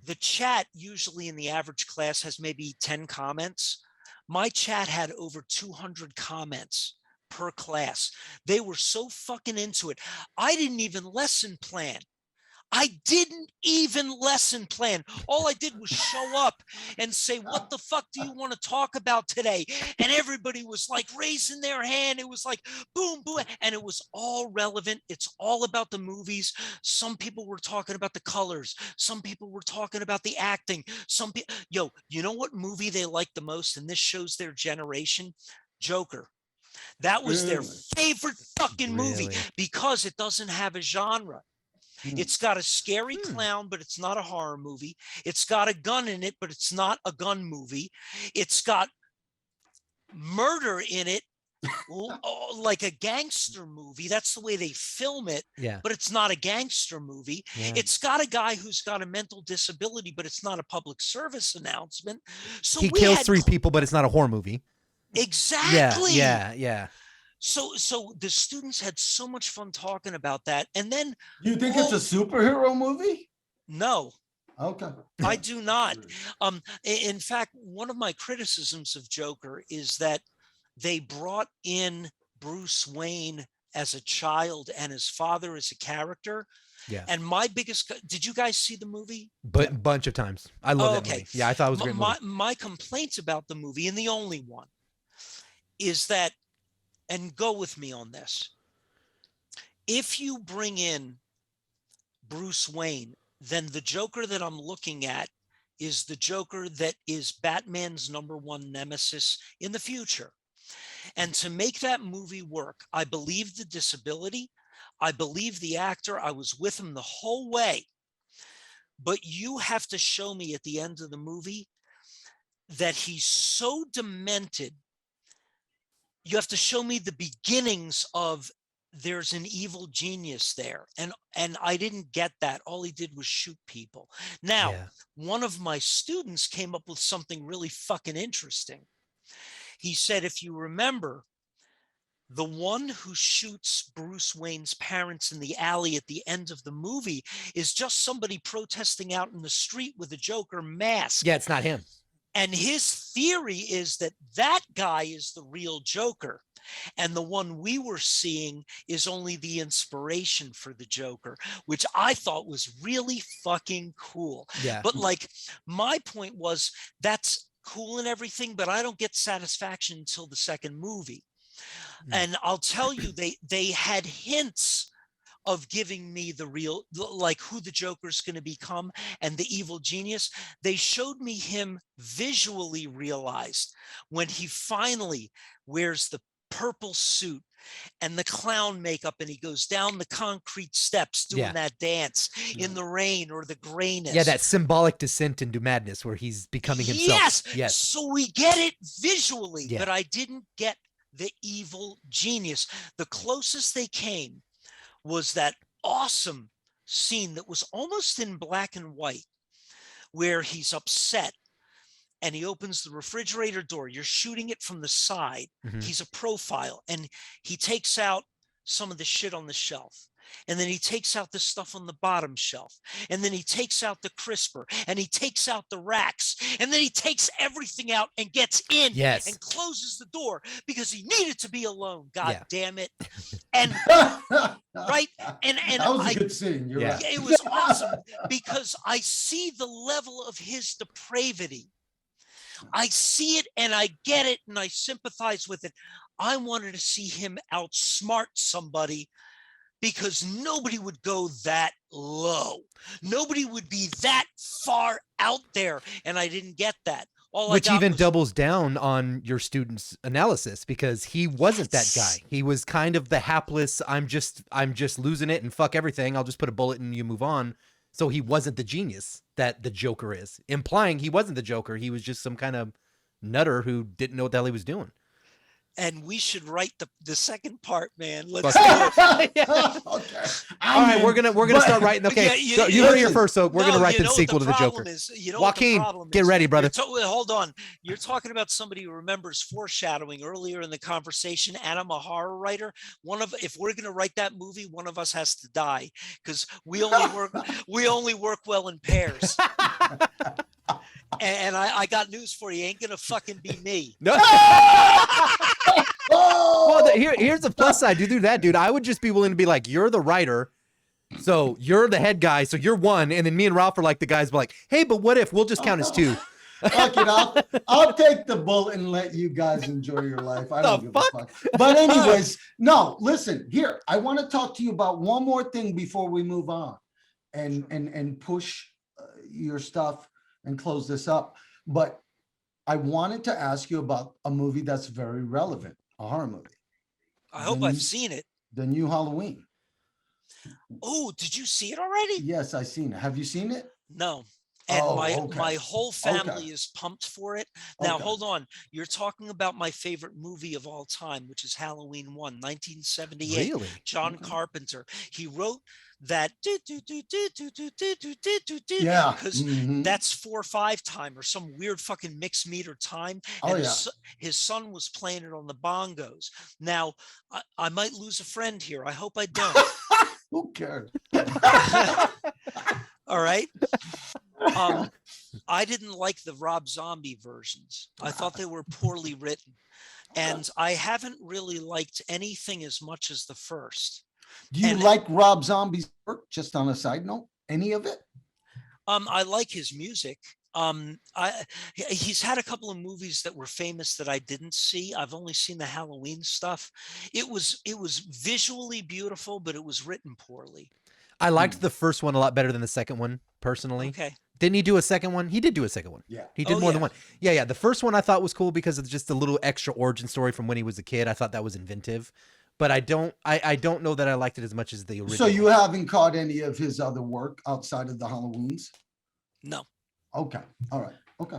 [SPEAKER 4] The chat usually in the average class has maybe 10 comments. My chat had over 200 comments per class. They were so fucking into it. I didn't even lesson plan. I didn't even lesson plan. All I did was show up and say, what the fuck do you want to talk about today? And everybody was like raising their hand. It was like boom, boom. And it was all relevant. It's all about the movies. Some people were talking about the colors. Some people were talking about the acting. Some people, you know what movie they liked the most? And this shows their generation? Joker. That was their favorite fucking movie because it doesn't have a genre. It's got a scary clown, but it's not a horror movie. It's got a gun in it, but it's not a gun movie. It's got murder in it, like a gangster movie. That's the way they film it, but it's not a gangster movie. It's got a guy who's got a mental disability, but it's not a public service announcement. So
[SPEAKER 2] he kills 3 people, but it's not a horror movie.
[SPEAKER 4] Exactly.
[SPEAKER 2] Yeah.
[SPEAKER 4] So the students had so much fun talking about that. And then
[SPEAKER 1] You think it's a superhero movie?
[SPEAKER 4] No.
[SPEAKER 1] Okay.
[SPEAKER 4] I do not. In fact, one of my criticisms of Joker is that they brought in Bruce Wayne as a child and his father as a character.
[SPEAKER 2] Yeah.
[SPEAKER 4] And my biggest, did you guys see the movie?
[SPEAKER 2] But bunch of times. I love that movie. Yeah, I thought it was a great movie.
[SPEAKER 4] My complaints about the movie, and the only one, is that, and go with me on this, if you bring in Bruce Wayne, then the Joker that I'm looking at is the Joker that is Batman's #1 nemesis in the future. And to make that movie work, I believe the disability, I believe the actor, I was with him the whole way. But you have to show me at the end of the movie that he's so demented. You have to show me the beginnings of there's an evil genius there. And I didn't get that. All he did was shoot people. Now, one of my students came up with something really fucking interesting. He said, if you remember, the one who shoots Bruce Wayne's parents in the alley at the end of the movie is just somebody protesting out in the street with a Joker mask.
[SPEAKER 2] Yeah, it's not him.
[SPEAKER 4] And his theory is that that guy is the real Joker. And the one we were seeing is only the inspiration for the Joker, which I thought was really fucking cool.
[SPEAKER 2] Yeah.
[SPEAKER 4] But like, my point was, that's cool and everything, but I don't get satisfaction until the second movie. And I'll tell you, they had hints of giving me the real, like who the Joker's going to become and the evil genius. They showed me him visually realized when he finally wears the purple suit and the clown makeup and he goes down the concrete steps doing that dance in the rain or the grayness.
[SPEAKER 2] Yeah, that symbolic descent into madness where he's becoming himself.
[SPEAKER 4] Yes. So we get it visually, but I didn't get the evil genius. The closest they came was that awesome scene that was almost in black and white, where he's upset and he opens the refrigerator door. You're shooting it from the side. He's a profile and he takes out some of the shit on the shelf. And then he takes out the stuff on the bottom shelf. And then he takes out the crisper and he takes out the racks. And then he takes everything out and gets in and closes the door because he needed to be alone. God damn it. And right. And
[SPEAKER 1] that was a good scene. You're right.
[SPEAKER 4] It was awesome because I see the level of his depravity. I see it and I get it and I sympathize with it. I wanted to see him outsmart somebody because nobody would go that low. Nobody would be that far out there. And I didn't get that. All
[SPEAKER 2] Which
[SPEAKER 4] I got
[SPEAKER 2] even
[SPEAKER 4] was,
[SPEAKER 2] doubles down on your student's analysis, because he wasn't that
[SPEAKER 4] Yes.
[SPEAKER 2] guy. He was kind of the hapless, I'm just losing it and fuck everything. I'll just put a bullet and you move on. So he wasn't the genius that the Joker is, implying he wasn't the Joker. He was just some kind of nutter who didn't know what the hell he was doing.
[SPEAKER 4] and we should write the second part, man. Let's
[SPEAKER 2] Fuck
[SPEAKER 4] do it.
[SPEAKER 2] Yeah.
[SPEAKER 1] Okay.
[SPEAKER 2] All right, we're gonna start writing. Okay,
[SPEAKER 4] Yeah,
[SPEAKER 2] you heard it here
[SPEAKER 1] listen.
[SPEAKER 2] first, so we're
[SPEAKER 4] No,
[SPEAKER 2] gonna write
[SPEAKER 4] you
[SPEAKER 2] the
[SPEAKER 4] know what
[SPEAKER 2] sequel to the
[SPEAKER 4] problem
[SPEAKER 2] Joker.
[SPEAKER 4] is? You know what the
[SPEAKER 2] Joaquin,
[SPEAKER 4] problem
[SPEAKER 2] get
[SPEAKER 4] is?
[SPEAKER 2] ready, brother.
[SPEAKER 4] Hold on. You're talking about somebody who remembers foreshadowing earlier in the conversation, and I'm a horror writer. If we're going to write that movie, one of us has to die, because we only work well in pairs. And I got news for you. Ain't gonna fucking be me.
[SPEAKER 2] No.
[SPEAKER 1] Oh!
[SPEAKER 2] Well, here's the plus side. You do that, dude. I would just be willing to be like, you're the writer, so you're the head guy, so you're one, and then me and Ralph are like the guys, be like, hey, but what if we'll just count as two?
[SPEAKER 1] Fuck it, I'll take the bullet and let you guys enjoy your life. I don't
[SPEAKER 2] The
[SPEAKER 1] give
[SPEAKER 2] fuck?
[SPEAKER 1] a fuck. But anyways, no, listen, here, I want to talk to you about one more thing before we move on and push your stuff and close this up. But I wanted to ask you about a movie that's very relevant, a horror movie,
[SPEAKER 4] I hope I've seen it.
[SPEAKER 1] the new Halloween.
[SPEAKER 4] Oh, did you see it already?
[SPEAKER 1] Yes, I've seen it. Have you seen it?
[SPEAKER 4] No. And
[SPEAKER 1] Oh,
[SPEAKER 4] my
[SPEAKER 1] okay.
[SPEAKER 4] whole family
[SPEAKER 1] Okay.
[SPEAKER 4] is pumped for it. Now,
[SPEAKER 1] Okay.
[SPEAKER 4] hold on. You're talking about my favorite movie of all time, which is Halloween 1, 1978.
[SPEAKER 2] Really?
[SPEAKER 4] John
[SPEAKER 1] Okay.
[SPEAKER 4] Carpenter. He wrote that
[SPEAKER 1] Yeah.
[SPEAKER 4] because
[SPEAKER 1] Mhm.
[SPEAKER 4] that's 4/5 time or some weird fucking mixed meter time.
[SPEAKER 1] Oh,
[SPEAKER 4] And
[SPEAKER 1] yeah.
[SPEAKER 4] his son was playing it on the bongos. Now, I might lose a friend here. I hope I don't.
[SPEAKER 1] Who cares?
[SPEAKER 4] All right. I didn't like the Rob Zombie versions. I thought they were poorly written. And I haven't really liked anything as much as the first.
[SPEAKER 1] Do you
[SPEAKER 4] And-
[SPEAKER 1] like Rob Zombie's work? Just on a side note, any of it?
[SPEAKER 4] I like his music. He's had a couple of movies that were famous that I didn't see. I've only seen the Halloween stuff. It was visually beautiful, but it was written poorly.
[SPEAKER 2] I liked the first one a lot better than the second one, personally.
[SPEAKER 4] Okay.
[SPEAKER 2] Didn't he do a second one? He did do a second one.
[SPEAKER 1] Yeah.
[SPEAKER 2] He did
[SPEAKER 4] Oh,
[SPEAKER 2] more
[SPEAKER 4] yeah.
[SPEAKER 2] than one. Yeah. The first one I thought was cool because of just a little extra origin story from when he was a kid. I thought that was inventive. But I don't know that I liked it as much as the original.
[SPEAKER 1] So you haven't caught any of his other work outside of the Halloweens?
[SPEAKER 4] No.
[SPEAKER 1] Okay. All right. Okay.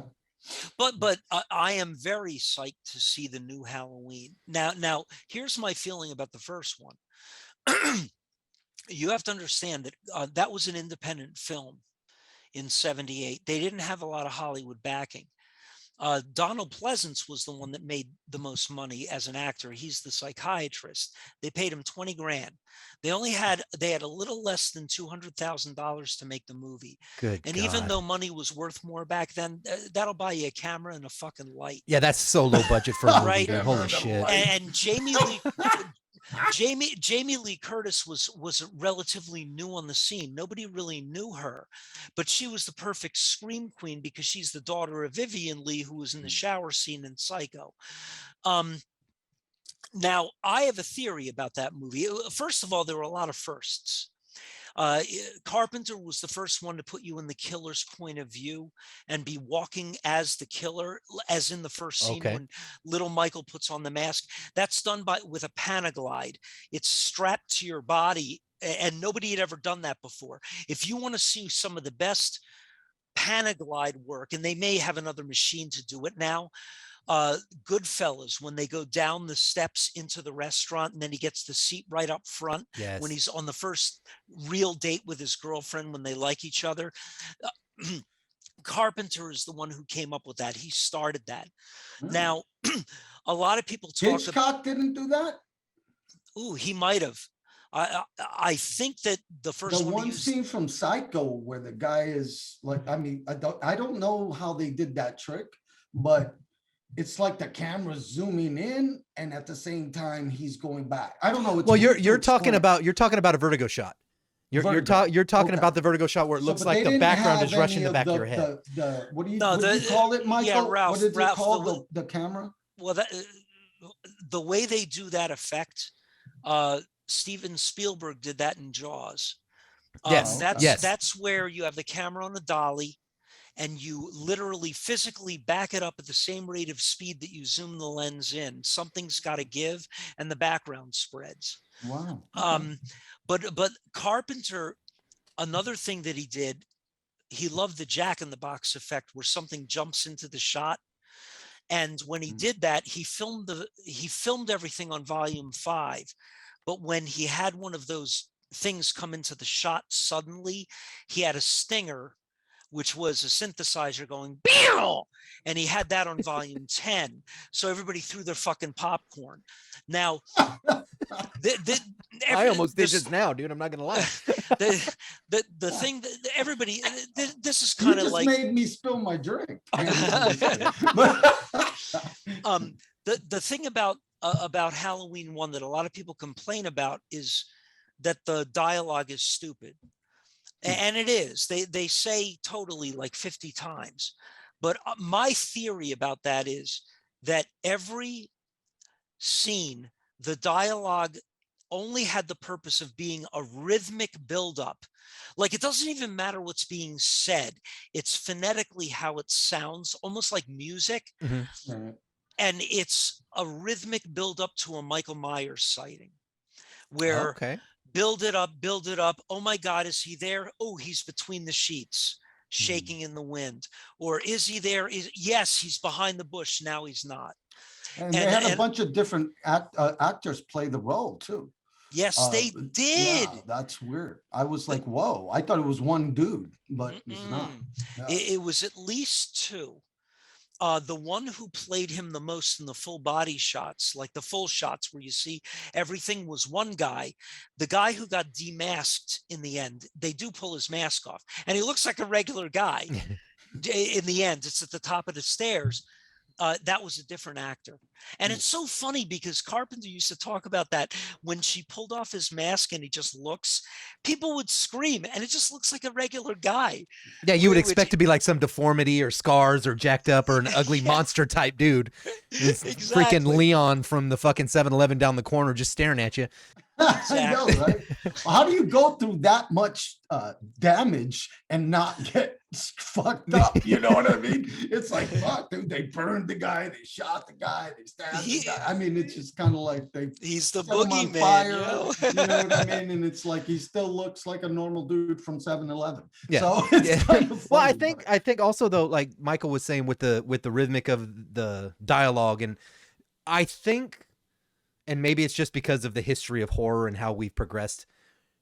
[SPEAKER 4] But I am very psyched to see the new Halloween. Now here's my feeling about the first one. You have to understand that that was an independent film in 78. They didn't have a lot of Hollywood backing. Donald Pleasance was the one that made the most money as an actor. He's the psychiatrist. They paid him 20 grand. They had a little less than $200,000 to make the movie.
[SPEAKER 2] Good
[SPEAKER 4] And
[SPEAKER 2] God.
[SPEAKER 4] even though money was worth more back then, that'll buy you a camera and a fucking light.
[SPEAKER 2] Yeah, that's so low budget for a movie,
[SPEAKER 4] Right.
[SPEAKER 2] dude. Holy shit.
[SPEAKER 4] And Jamie Lee Curtis was relatively new on the scene. Nobody really knew her, but she was the perfect scream queen because she's the daughter of Vivian Lee, who was in the shower scene in Psycho. Now, I have a theory about that movie. First of all, there were a lot of firsts. Carpenter was the first one to put you in the killer's point of view and be walking as the killer, as in the first scene
[SPEAKER 2] Okay.
[SPEAKER 4] when little Michael puts on the mask. That's done with a Panaglide. It's strapped to your body, and nobody had ever done that before. If you want to see some of the best Panaglide work, and they may have another machine to do it now, Goodfellas, when they go down the steps into the restaurant and then he gets the seat right up front
[SPEAKER 2] Yes.
[SPEAKER 4] when he's on the first real date with his girlfriend, when they like each other. Carpenter is the one who came up with that. He started that.
[SPEAKER 1] Hmm.
[SPEAKER 4] Now, a lot of people talk about,
[SPEAKER 1] Hitchcock didn't do that?
[SPEAKER 4] he might have. I think that the first
[SPEAKER 1] The
[SPEAKER 4] one to
[SPEAKER 1] one
[SPEAKER 4] use,
[SPEAKER 1] scene from Psycho where the guy is like, I mean, I don't know how they did that trick, but it's like the camera's zooming in and at the same time he's going back. I don't know. It's
[SPEAKER 2] Well,
[SPEAKER 1] weird
[SPEAKER 2] you're
[SPEAKER 1] to
[SPEAKER 2] talking
[SPEAKER 1] explain.
[SPEAKER 2] about a vertigo shot. You're
[SPEAKER 1] Vertigo.
[SPEAKER 2] talking
[SPEAKER 1] Okay.
[SPEAKER 2] about the vertigo shot where it
[SPEAKER 1] So,
[SPEAKER 2] looks
[SPEAKER 1] but
[SPEAKER 2] like
[SPEAKER 1] they
[SPEAKER 2] the
[SPEAKER 1] didn't
[SPEAKER 2] background
[SPEAKER 1] have
[SPEAKER 2] is rushing
[SPEAKER 1] any
[SPEAKER 2] the back of your head.
[SPEAKER 1] What do you,
[SPEAKER 4] No,
[SPEAKER 1] what do you call it, Michael?
[SPEAKER 4] Ralph,
[SPEAKER 1] What is it
[SPEAKER 4] Ralph,
[SPEAKER 1] called? The camera?
[SPEAKER 4] well, the way they do that effect, Steven Spielberg did that in Jaws.
[SPEAKER 2] Yes.
[SPEAKER 1] okay.
[SPEAKER 2] Yes.
[SPEAKER 4] That's where you have the camera on a dolly and you literally physically back it up at the same rate of speed that you zoom the lens in. Something's got to give, and the background spreads.
[SPEAKER 1] Wow. Okay.
[SPEAKER 4] But Carpenter, another thing that he did, he loved the Jack in the Box effect, where something jumps into the shot. And when he did that, he filmed everything on volume 5. But when he had one of those things come into the shot suddenly, he had a stinger, which was a synthesizer going "Beow!" and he had that on volume 10. So everybody threw their fucking popcorn. Now,
[SPEAKER 2] I almost did just now, dude. I'm not gonna lie.
[SPEAKER 4] the thing that everybody, this is
[SPEAKER 1] You
[SPEAKER 4] kind of
[SPEAKER 1] just
[SPEAKER 4] like
[SPEAKER 1] made me spill my drink.
[SPEAKER 4] the thing about Halloween 1 that a lot of people complain about is that the dialogue is stupid. And it is. They say totally like 50 times. But my theory about that is that every scene, the dialogue only had the purpose of being a rhythmic buildup. Like, it doesn't even matter what's being said. It's phonetically how it sounds, almost like music.
[SPEAKER 1] Right.
[SPEAKER 4] And it's a rhythmic buildup to a Michael Myers sighting, where
[SPEAKER 2] Okay.
[SPEAKER 4] build it up, build it up. Oh my God, is he there? Oh, he's between the sheets, shaking in the wind. Or is he there? Yes, he's behind the bush. Now he's not.
[SPEAKER 1] And they had a bunch of different actors play the role too.
[SPEAKER 4] Yes, they did.
[SPEAKER 1] Yeah, that's weird. I was like, whoa, I thought it was one dude, but it's not. Yeah.
[SPEAKER 4] It was at least 2. The one who played him the most in the full body shots, like the full shots where you see everything, was one guy. The guy who got demasked in the end, they do pull his mask off and he looks like a regular guy. In the end, it's at the top of the stairs. That was a different actor. And it's so funny because Carpenter used to talk about that. When she pulled off his mask and he just looks, people would scream, and it just looks like a regular guy.
[SPEAKER 2] Yeah, you would expect to be like some deformity or scars or jacked up or an ugly monster type dude. This
[SPEAKER 4] Exactly.
[SPEAKER 2] freaking Leon from the fucking 7-Eleven down the corner just staring at you.
[SPEAKER 1] I know, right? How do you go through that much damage and not get fucked up? You know what I mean? It's like, fuck, dude, they burned the guy, they shot the guy, they stabbed the guy. I mean, it's just kind of like
[SPEAKER 4] he's the
[SPEAKER 1] set him on
[SPEAKER 4] boogeyman.
[SPEAKER 1] fire,
[SPEAKER 4] You know?
[SPEAKER 1] you know what I mean? And it's like he still looks like a normal dude from 7-Eleven.
[SPEAKER 2] Yeah.
[SPEAKER 1] So it's kind of
[SPEAKER 2] Well,
[SPEAKER 1] funny,
[SPEAKER 2] I think also though, like Michael was saying with the rhythmic of the dialogue, and I think, and maybe it's just because of the history of horror and how we've progressed,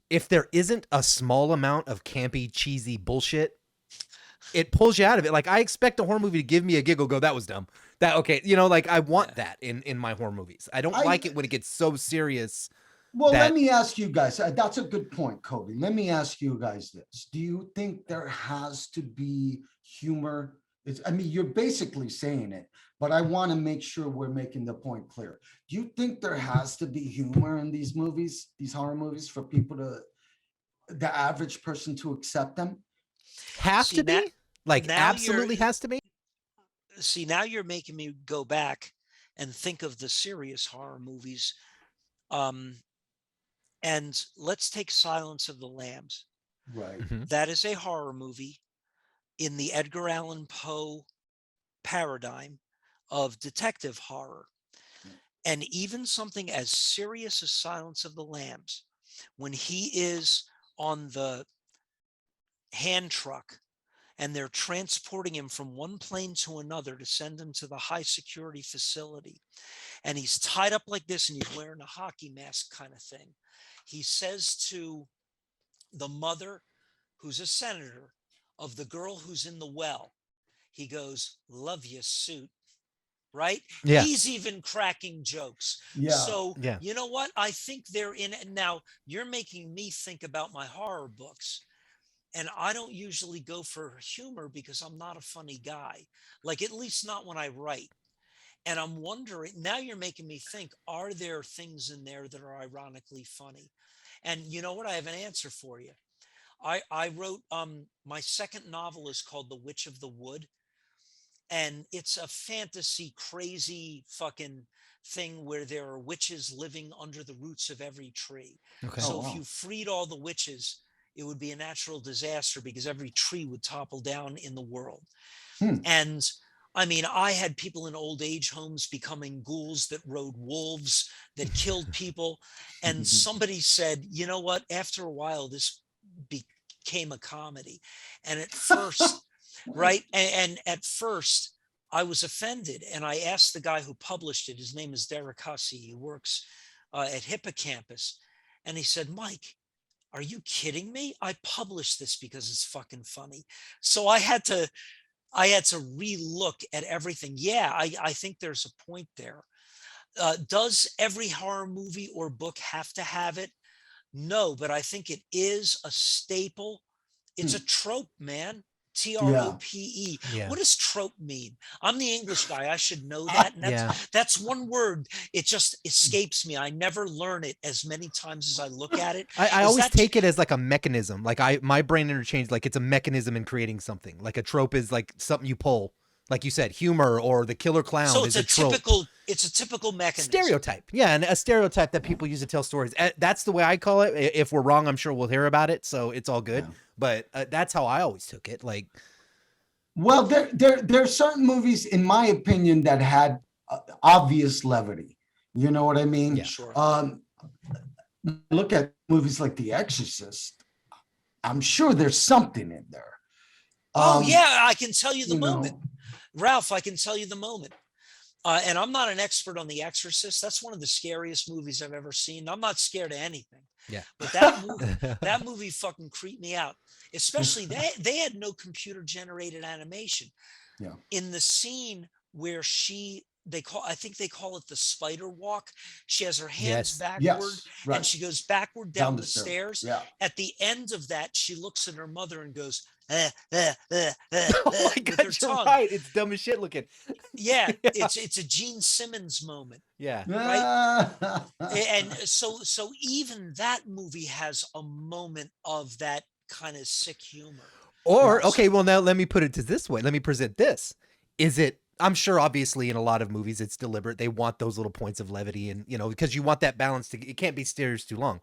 [SPEAKER 2] if there isn't a small amount of campy, cheesy bullshit, it pulls you out of it. Like, I expect a horror movie to give me a giggle, go, that was dumb. That, okay, you know, like, I want that in my horror movies. I don't like it when it gets so serious.
[SPEAKER 1] Well, let me ask you guys, that's a good point, Cody. Let me ask you guys this. Do you think there has to be humor? I mean, you're basically saying it, but I want to make sure we're making the point clear. Do you think there has to be humor in these movies, these horror movies, for people the average person to accept them?
[SPEAKER 2] Has to be? Like, absolutely has to be?
[SPEAKER 4] See, now you're making me go back and think of the serious horror movies. And let's take Silence of the Lambs.
[SPEAKER 1] Right.
[SPEAKER 4] That is a horror movie in the Edgar Allan Poe paradigm of detective horror. And even something as serious as Silence of the Lambs, when he is on the hand truck and they're transporting him from one plane to another to send him to the high security facility, and he's tied up like this and he's wearing a hockey mask kind of thing. He says to the mother, who's a senator, of the girl who's in the well, he goes, "Love your suit." Right?
[SPEAKER 2] Yeah.
[SPEAKER 4] He's even cracking jokes.
[SPEAKER 1] Yeah.
[SPEAKER 4] So,
[SPEAKER 2] Yeah.
[SPEAKER 4] you know what? I think they're in it. Now, you're making me think about my horror books. And I don't usually go for humor because I'm not a funny guy. Like, at least not when I write. And I'm wondering, now you're making me think, are there things in there that are ironically funny? And you know what? I have an answer for you. I wrote, my second novel is called The Witch of the Wood. and it's a fantasy crazy fucking thing where there are witches living under the roots of every tree.
[SPEAKER 2] Okay.
[SPEAKER 4] So
[SPEAKER 1] Oh,
[SPEAKER 4] if
[SPEAKER 1] wow.
[SPEAKER 4] you freed all the witches, it would be a natural disaster because every tree would topple down in the world.
[SPEAKER 1] Hmm.
[SPEAKER 4] And I mean, I had people in old age homes becoming ghouls that rode wolves, that killed people. And somebody said, you know what? After a while, this became a comedy. And at first, right? And at first, I was offended. And I asked the guy who published it, his name is Derek Hussey. He works at Hippocampus. And he said, Mike, are you kidding me? I published this because it's fucking funny. So I had to re-look at everything. Yeah, I think there's a point there. Does every horror movie or book have to have it? No, but I think it is a staple. It's a trope, man. Trope.
[SPEAKER 2] Yeah.
[SPEAKER 4] What does trope mean? I'm the English guy. I should know that. And that's one word. It just escapes me. I never learn it as many times as I look at it.
[SPEAKER 2] I always take it as like a mechanism. Like my brain interchanges, like it's a mechanism in creating something. Like a trope is like something you pull. Like you said, humor or the killer clown
[SPEAKER 4] So
[SPEAKER 2] is a trope.
[SPEAKER 4] It's a typical mechanism.
[SPEAKER 2] Stereotype. Yeah, and a stereotype that people use to tell stories. That's the way I call it. If we're wrong, I'm sure we'll hear about it. So it's all good.
[SPEAKER 1] Yeah.
[SPEAKER 2] But that's how I always took it. Like,
[SPEAKER 1] Well, there are certain movies, in my opinion, that had obvious levity. You know what I mean?
[SPEAKER 2] Yeah.
[SPEAKER 4] Sure.
[SPEAKER 1] Look at movies like The Exorcist. I'm sure there's something in there.
[SPEAKER 4] Yeah, I can tell you the
[SPEAKER 1] you know,
[SPEAKER 4] moment. Ralph, I can tell you the moment. And I'm not an expert on The Exorcist. That's one of the scariest movies I've ever seen. I'm not scared of anything.
[SPEAKER 2] yeah.
[SPEAKER 4] But that movie fucking creeped me out. Especially they had no computer generated animation.
[SPEAKER 1] Yeah.
[SPEAKER 4] In the scene where I think they call it the spider walk. She has her hands backward
[SPEAKER 1] Yes, right.
[SPEAKER 4] and she goes backward down the stairs.
[SPEAKER 1] Yeah.
[SPEAKER 4] At the end of that, she looks at her mother and goes,
[SPEAKER 2] Oh my
[SPEAKER 4] with
[SPEAKER 2] God,
[SPEAKER 4] her
[SPEAKER 2] you're
[SPEAKER 4] tongue.
[SPEAKER 2] right. It's dumb as shit looking.
[SPEAKER 4] Yeah, it's a Gene Simmons moment.
[SPEAKER 2] Yeah.
[SPEAKER 4] And so even that movie has a moment of that kind of sick humor.
[SPEAKER 2] Or,
[SPEAKER 1] Yes.
[SPEAKER 2] okay, well, now let me put it to this way. Let me present this. Is it, I'm sure obviously in a lot of movies it's deliberate. They want those little points of levity and, you know, because you want that balance to, it can't be serious too long.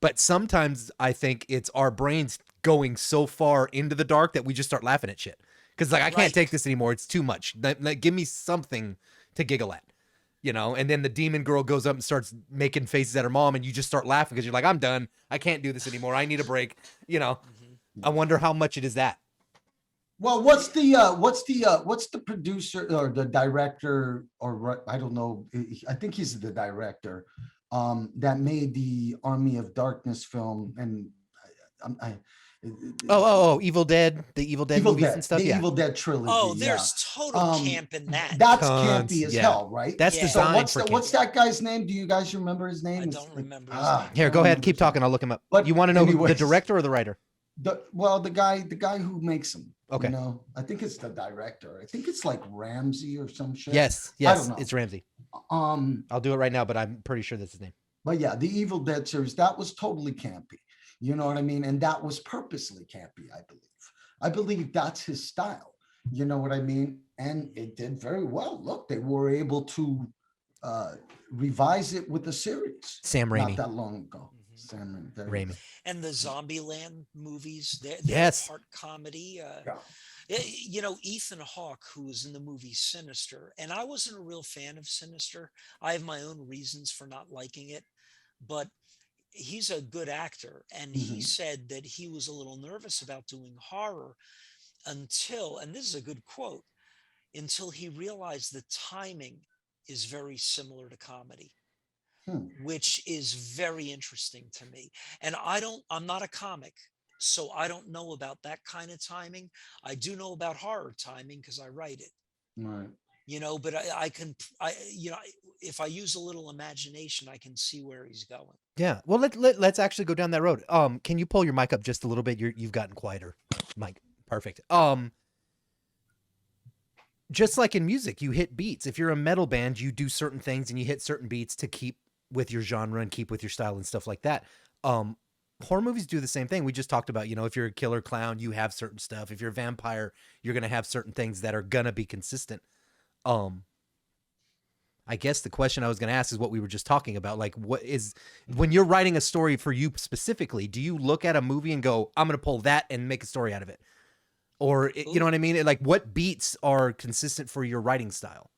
[SPEAKER 2] But sometimes I think it's our brains going so far into the dark that we just start laughing at shit. Because like, I can't take this anymore. It's too much. Give me something to giggle at, you know? And then the demon girl goes up and starts making faces at her mom and you just start laughing because you're like, I'm done. I can't do this anymore. I need a break. You know, I wonder how much it is that.
[SPEAKER 1] Well, what's the producer or the director or I don't know. I think he's the director that made the Army of Darkness film and
[SPEAKER 2] Evil Dead, the Evil Dead movies and stuff.
[SPEAKER 1] The Evil Dead trilogy.
[SPEAKER 4] Oh, there's total camp in that.
[SPEAKER 1] That's
[SPEAKER 2] Tons,
[SPEAKER 1] campy as hell, right?
[SPEAKER 2] That's designed
[SPEAKER 1] so
[SPEAKER 2] for
[SPEAKER 1] what's that guy's name? Do you guys remember his name?
[SPEAKER 4] I don't remember his
[SPEAKER 1] Ah,
[SPEAKER 4] name.
[SPEAKER 2] Here, go ahead. Keep talking. I'll look him up.
[SPEAKER 1] But
[SPEAKER 2] You want to know the
[SPEAKER 1] anyways.
[SPEAKER 2] director or the writer?
[SPEAKER 1] The guy who makes them.
[SPEAKER 2] Okay.
[SPEAKER 1] You know, I think it's the director. I think it's like Ramsey or some shit.
[SPEAKER 2] Yes,
[SPEAKER 1] I don't know.
[SPEAKER 2] it's Ramsey.
[SPEAKER 1] Um,
[SPEAKER 2] I'll do it right now, but I'm pretty sure that's his name.
[SPEAKER 1] but yeah, the Evil Dead series, that was totally campy. You know what I mean? And that was purposely campy, I believe. I believe that's his style. You know what I mean? And it did very well. Look, they were able to revise it with a series.
[SPEAKER 2] Sam
[SPEAKER 1] Not
[SPEAKER 2] Raimi.
[SPEAKER 1] that long ago. Sam
[SPEAKER 2] Raimi.
[SPEAKER 4] And the Zombieland movies, they're
[SPEAKER 2] Yes.
[SPEAKER 4] part comedy.
[SPEAKER 1] Yeah.
[SPEAKER 4] You know, Ethan Hawke, who was in the movie Sinister, and I wasn't a real fan of Sinister. I have my own reasons for not liking it, but he's a good actor. And he said that he was a little nervous about doing horror until, and this is a good quote, until he realized the timing is very similar to comedy. Which is very interesting to me. And I'm not a comic, so I don't know about that kind of timing. I do know about horror timing because I write it.
[SPEAKER 1] Right.
[SPEAKER 4] You know, but you know, if I use a little imagination, I can see where he's going.
[SPEAKER 2] Yeah. Well, let's actually go down that road. Can you pull your mic up just a little bit? You've gotten quieter, Mike. Perfect. Just like in music, you hit beats. If you're a metal band, you do certain things and you hit certain beats to keep with your genre and keep with your style and stuff like that. horror movies do the same thing. We just talked about, if you're a killer clown, you have certain stuff. If you're a vampire, you're going to have certain things that are going to be consistent. I guess the question I was going to ask is what we were just talking about. Like, when you're writing a story for you specifically, do you look at a movie and go, I'm going to pull that and make a story out of it? Or, you know what I mean? Like, what beats are consistent for your writing style?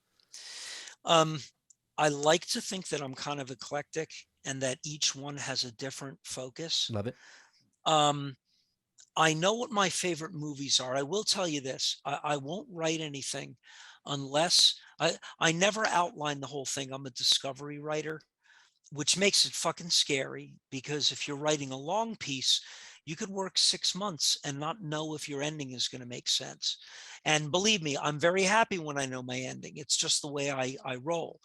[SPEAKER 4] I like to think that I'm kind of eclectic and that each one has a different focus.
[SPEAKER 2] Love it.
[SPEAKER 4] I know what my favorite movies are. I will tell you this. I won't write anything unless I never outline the whole thing. I'm a discovery writer, which makes it fucking scary, because if you're writing a long piece, you could work 6 months and not know if your ending is going to make sense. And believe me, I'm very happy when I know my ending. It's just the way I roll.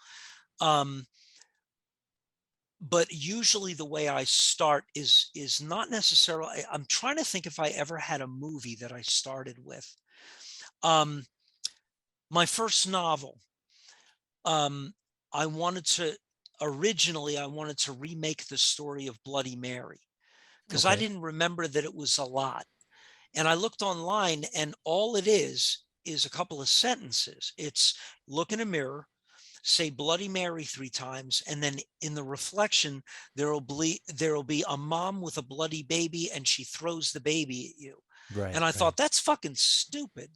[SPEAKER 4] But usually the way I start is not necessarily, I'm trying to think if I ever had a movie that I started with. My first novel, originally I wanted to remake the story of Bloody Mary, because I didn't remember that it was a lot. And I looked online, and all it is a couple of sentences. It's look in a mirror, say Bloody Mary 3 times, and then in the reflection, there will be a mom with a bloody baby, and she throws the baby at you.
[SPEAKER 2] Right.
[SPEAKER 4] And I thought, that's fucking stupid.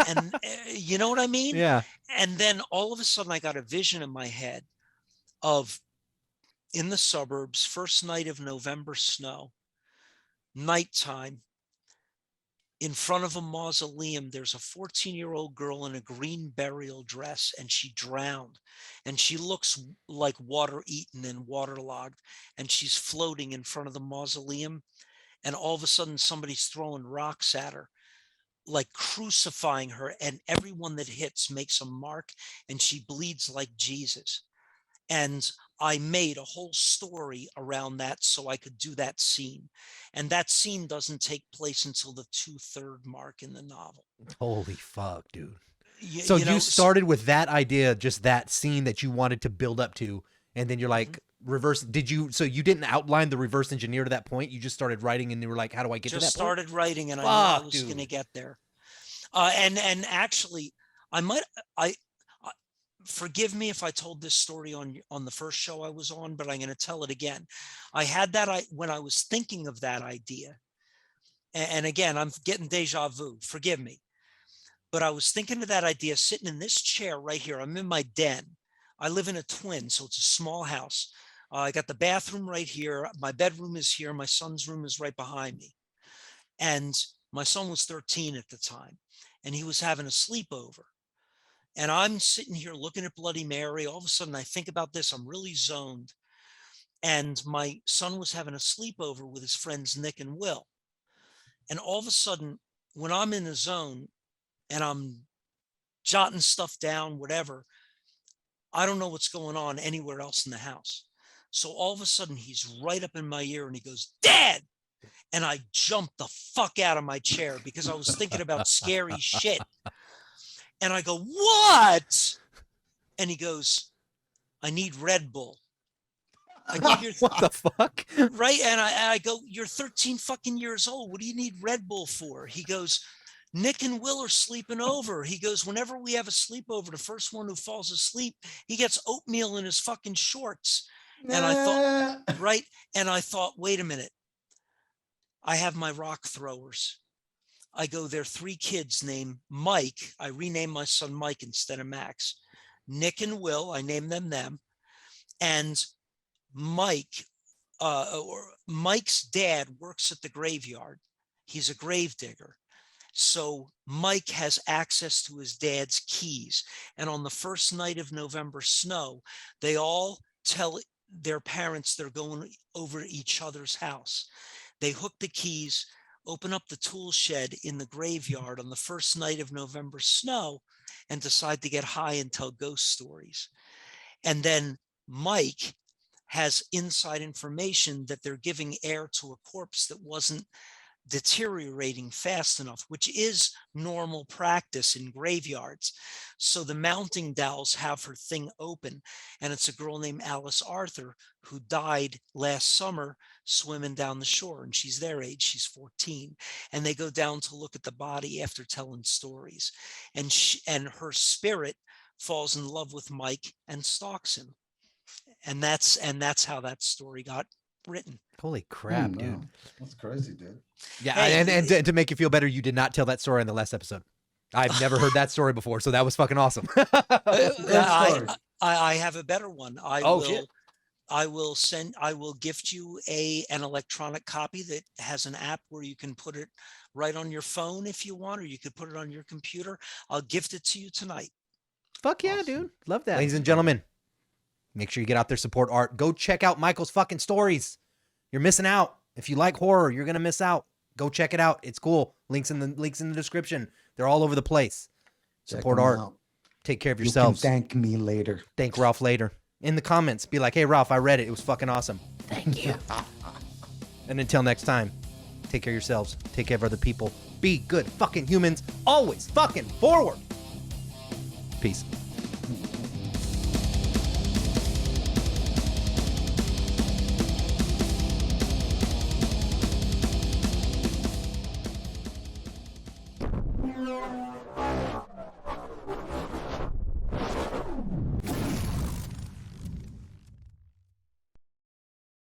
[SPEAKER 4] And you know what I mean?
[SPEAKER 2] Yeah.
[SPEAKER 4] And then all of a sudden I got a vision in my head of, in the suburbs, first night of November snow, nighttime, in front of a mausoleum, there's a 14-year-old girl in a green burial dress, and she drowned, and she looks like water eaten and waterlogged, and she's floating in front of the mausoleum. And all of a sudden somebody's throwing rocks at her, like crucifying her, and everyone that hits makes a mark, and she bleeds like Jesus. And I made a whole story around that so I could do that scene. And that scene doesn't take place until the 2/3 mark in the novel.
[SPEAKER 2] Holy fuck, dude.
[SPEAKER 4] You
[SPEAKER 2] You started with that idea, just that scene that you wanted to build up to, and then you're like, so you didn't outline the reverse engineer to that point? You just started writing and you were like, how do I get to that point?
[SPEAKER 4] Just started writing, and I knew I was going to get there. And actually, forgive me if I told this story on the first show I was on, but I'm going to tell it again. I had that when I was thinking of that idea. And again, I'm getting deja vu. Forgive me. But I was thinking of that idea sitting in this chair right here. I'm in my den. I live in a twin, so it's a small house. I got the bathroom right here. My bedroom is here. My son's room is right behind me. And my son was 13 at the time, and he was having a sleepover. And I'm sitting here looking at Bloody Mary. All of a sudden, I think about this. I'm really zoned. And my son was having a sleepover with his friends, Nick and Will. And all of a sudden, when I'm in the zone and I'm jotting stuff down, whatever, I don't know what's going on anywhere else in the house. So all of a sudden, he's right up in my ear and he goes, "Dad!" And I jumped the fuck out of my chair because I was thinking about scary shit. And I go, "What?" And he goes, "I need Red Bull." I go,
[SPEAKER 2] what the fuck?
[SPEAKER 4] Right? And I go, "You're 13 fucking years old. What do you need Red Bull for?" He goes, "Nick and Will are sleeping over." He goes, "Whenever we have a sleepover, the first one who falls asleep, he gets oatmeal in his fucking shorts." And I thought, right? And I thought, wait a minute. I have my rock throwers. I go, there are 3 kids named Mike. I renamed my son Mike instead of Max. Nick and Will, I named them. And Mike, Mike's dad works at the graveyard. He's a grave digger. So Mike has access to his dad's keys. And on the first night of November snow, they all tell their parents they're going over to each other's house. They hook the keys, open up the tool shed in the graveyard on the first night of November snow, and decide to get high and tell ghost stories. And then Mike has inside information that they're giving air to a corpse that wasn't deteriorating fast enough, which is normal practice in graveyards. So the mounting dowels have her thing open, and it's a girl named Alice Arthur who died last summer swimming down the shore, and she's their age, she's 14, and they go down to look at the body after telling stories, and her spirit falls in love with Mike and stalks him, and that's how that story got written.
[SPEAKER 2] Holy crap, dude.
[SPEAKER 1] Wow. That's crazy, dude.
[SPEAKER 2] Yeah,
[SPEAKER 4] Hey,
[SPEAKER 2] and to make you feel better, you did not tell that story in the last episode. I've never heard that story before, so that was fucking awesome.
[SPEAKER 1] story.
[SPEAKER 4] I have a better one.
[SPEAKER 2] Shit.
[SPEAKER 4] I will gift you an electronic copy that has an app where you can put it right on your phone if you want, or you could put it on your computer. I'll gift it to you tonight.
[SPEAKER 2] Fuck yeah,
[SPEAKER 1] Awesome.
[SPEAKER 2] dude. Love that. Ladies and gentlemen, make sure you get out there, support art. Go check out Michael's fucking stories. You're missing out. If you like horror, you're gonna miss out. Go check it out. It's cool. Links in the description. They're all over the place.
[SPEAKER 1] Check
[SPEAKER 2] Support
[SPEAKER 1] them
[SPEAKER 2] art.
[SPEAKER 1] out.
[SPEAKER 2] Take care of
[SPEAKER 1] You
[SPEAKER 2] yourselves.
[SPEAKER 1] can thank me later.
[SPEAKER 2] Thank Ralph later. In the comments, be like, hey, Ralph, I read it. It was fucking awesome. Thank you. And until next time, take care of yourselves. Take care of other people. Be good fucking humans. Always fucking forward. Peace.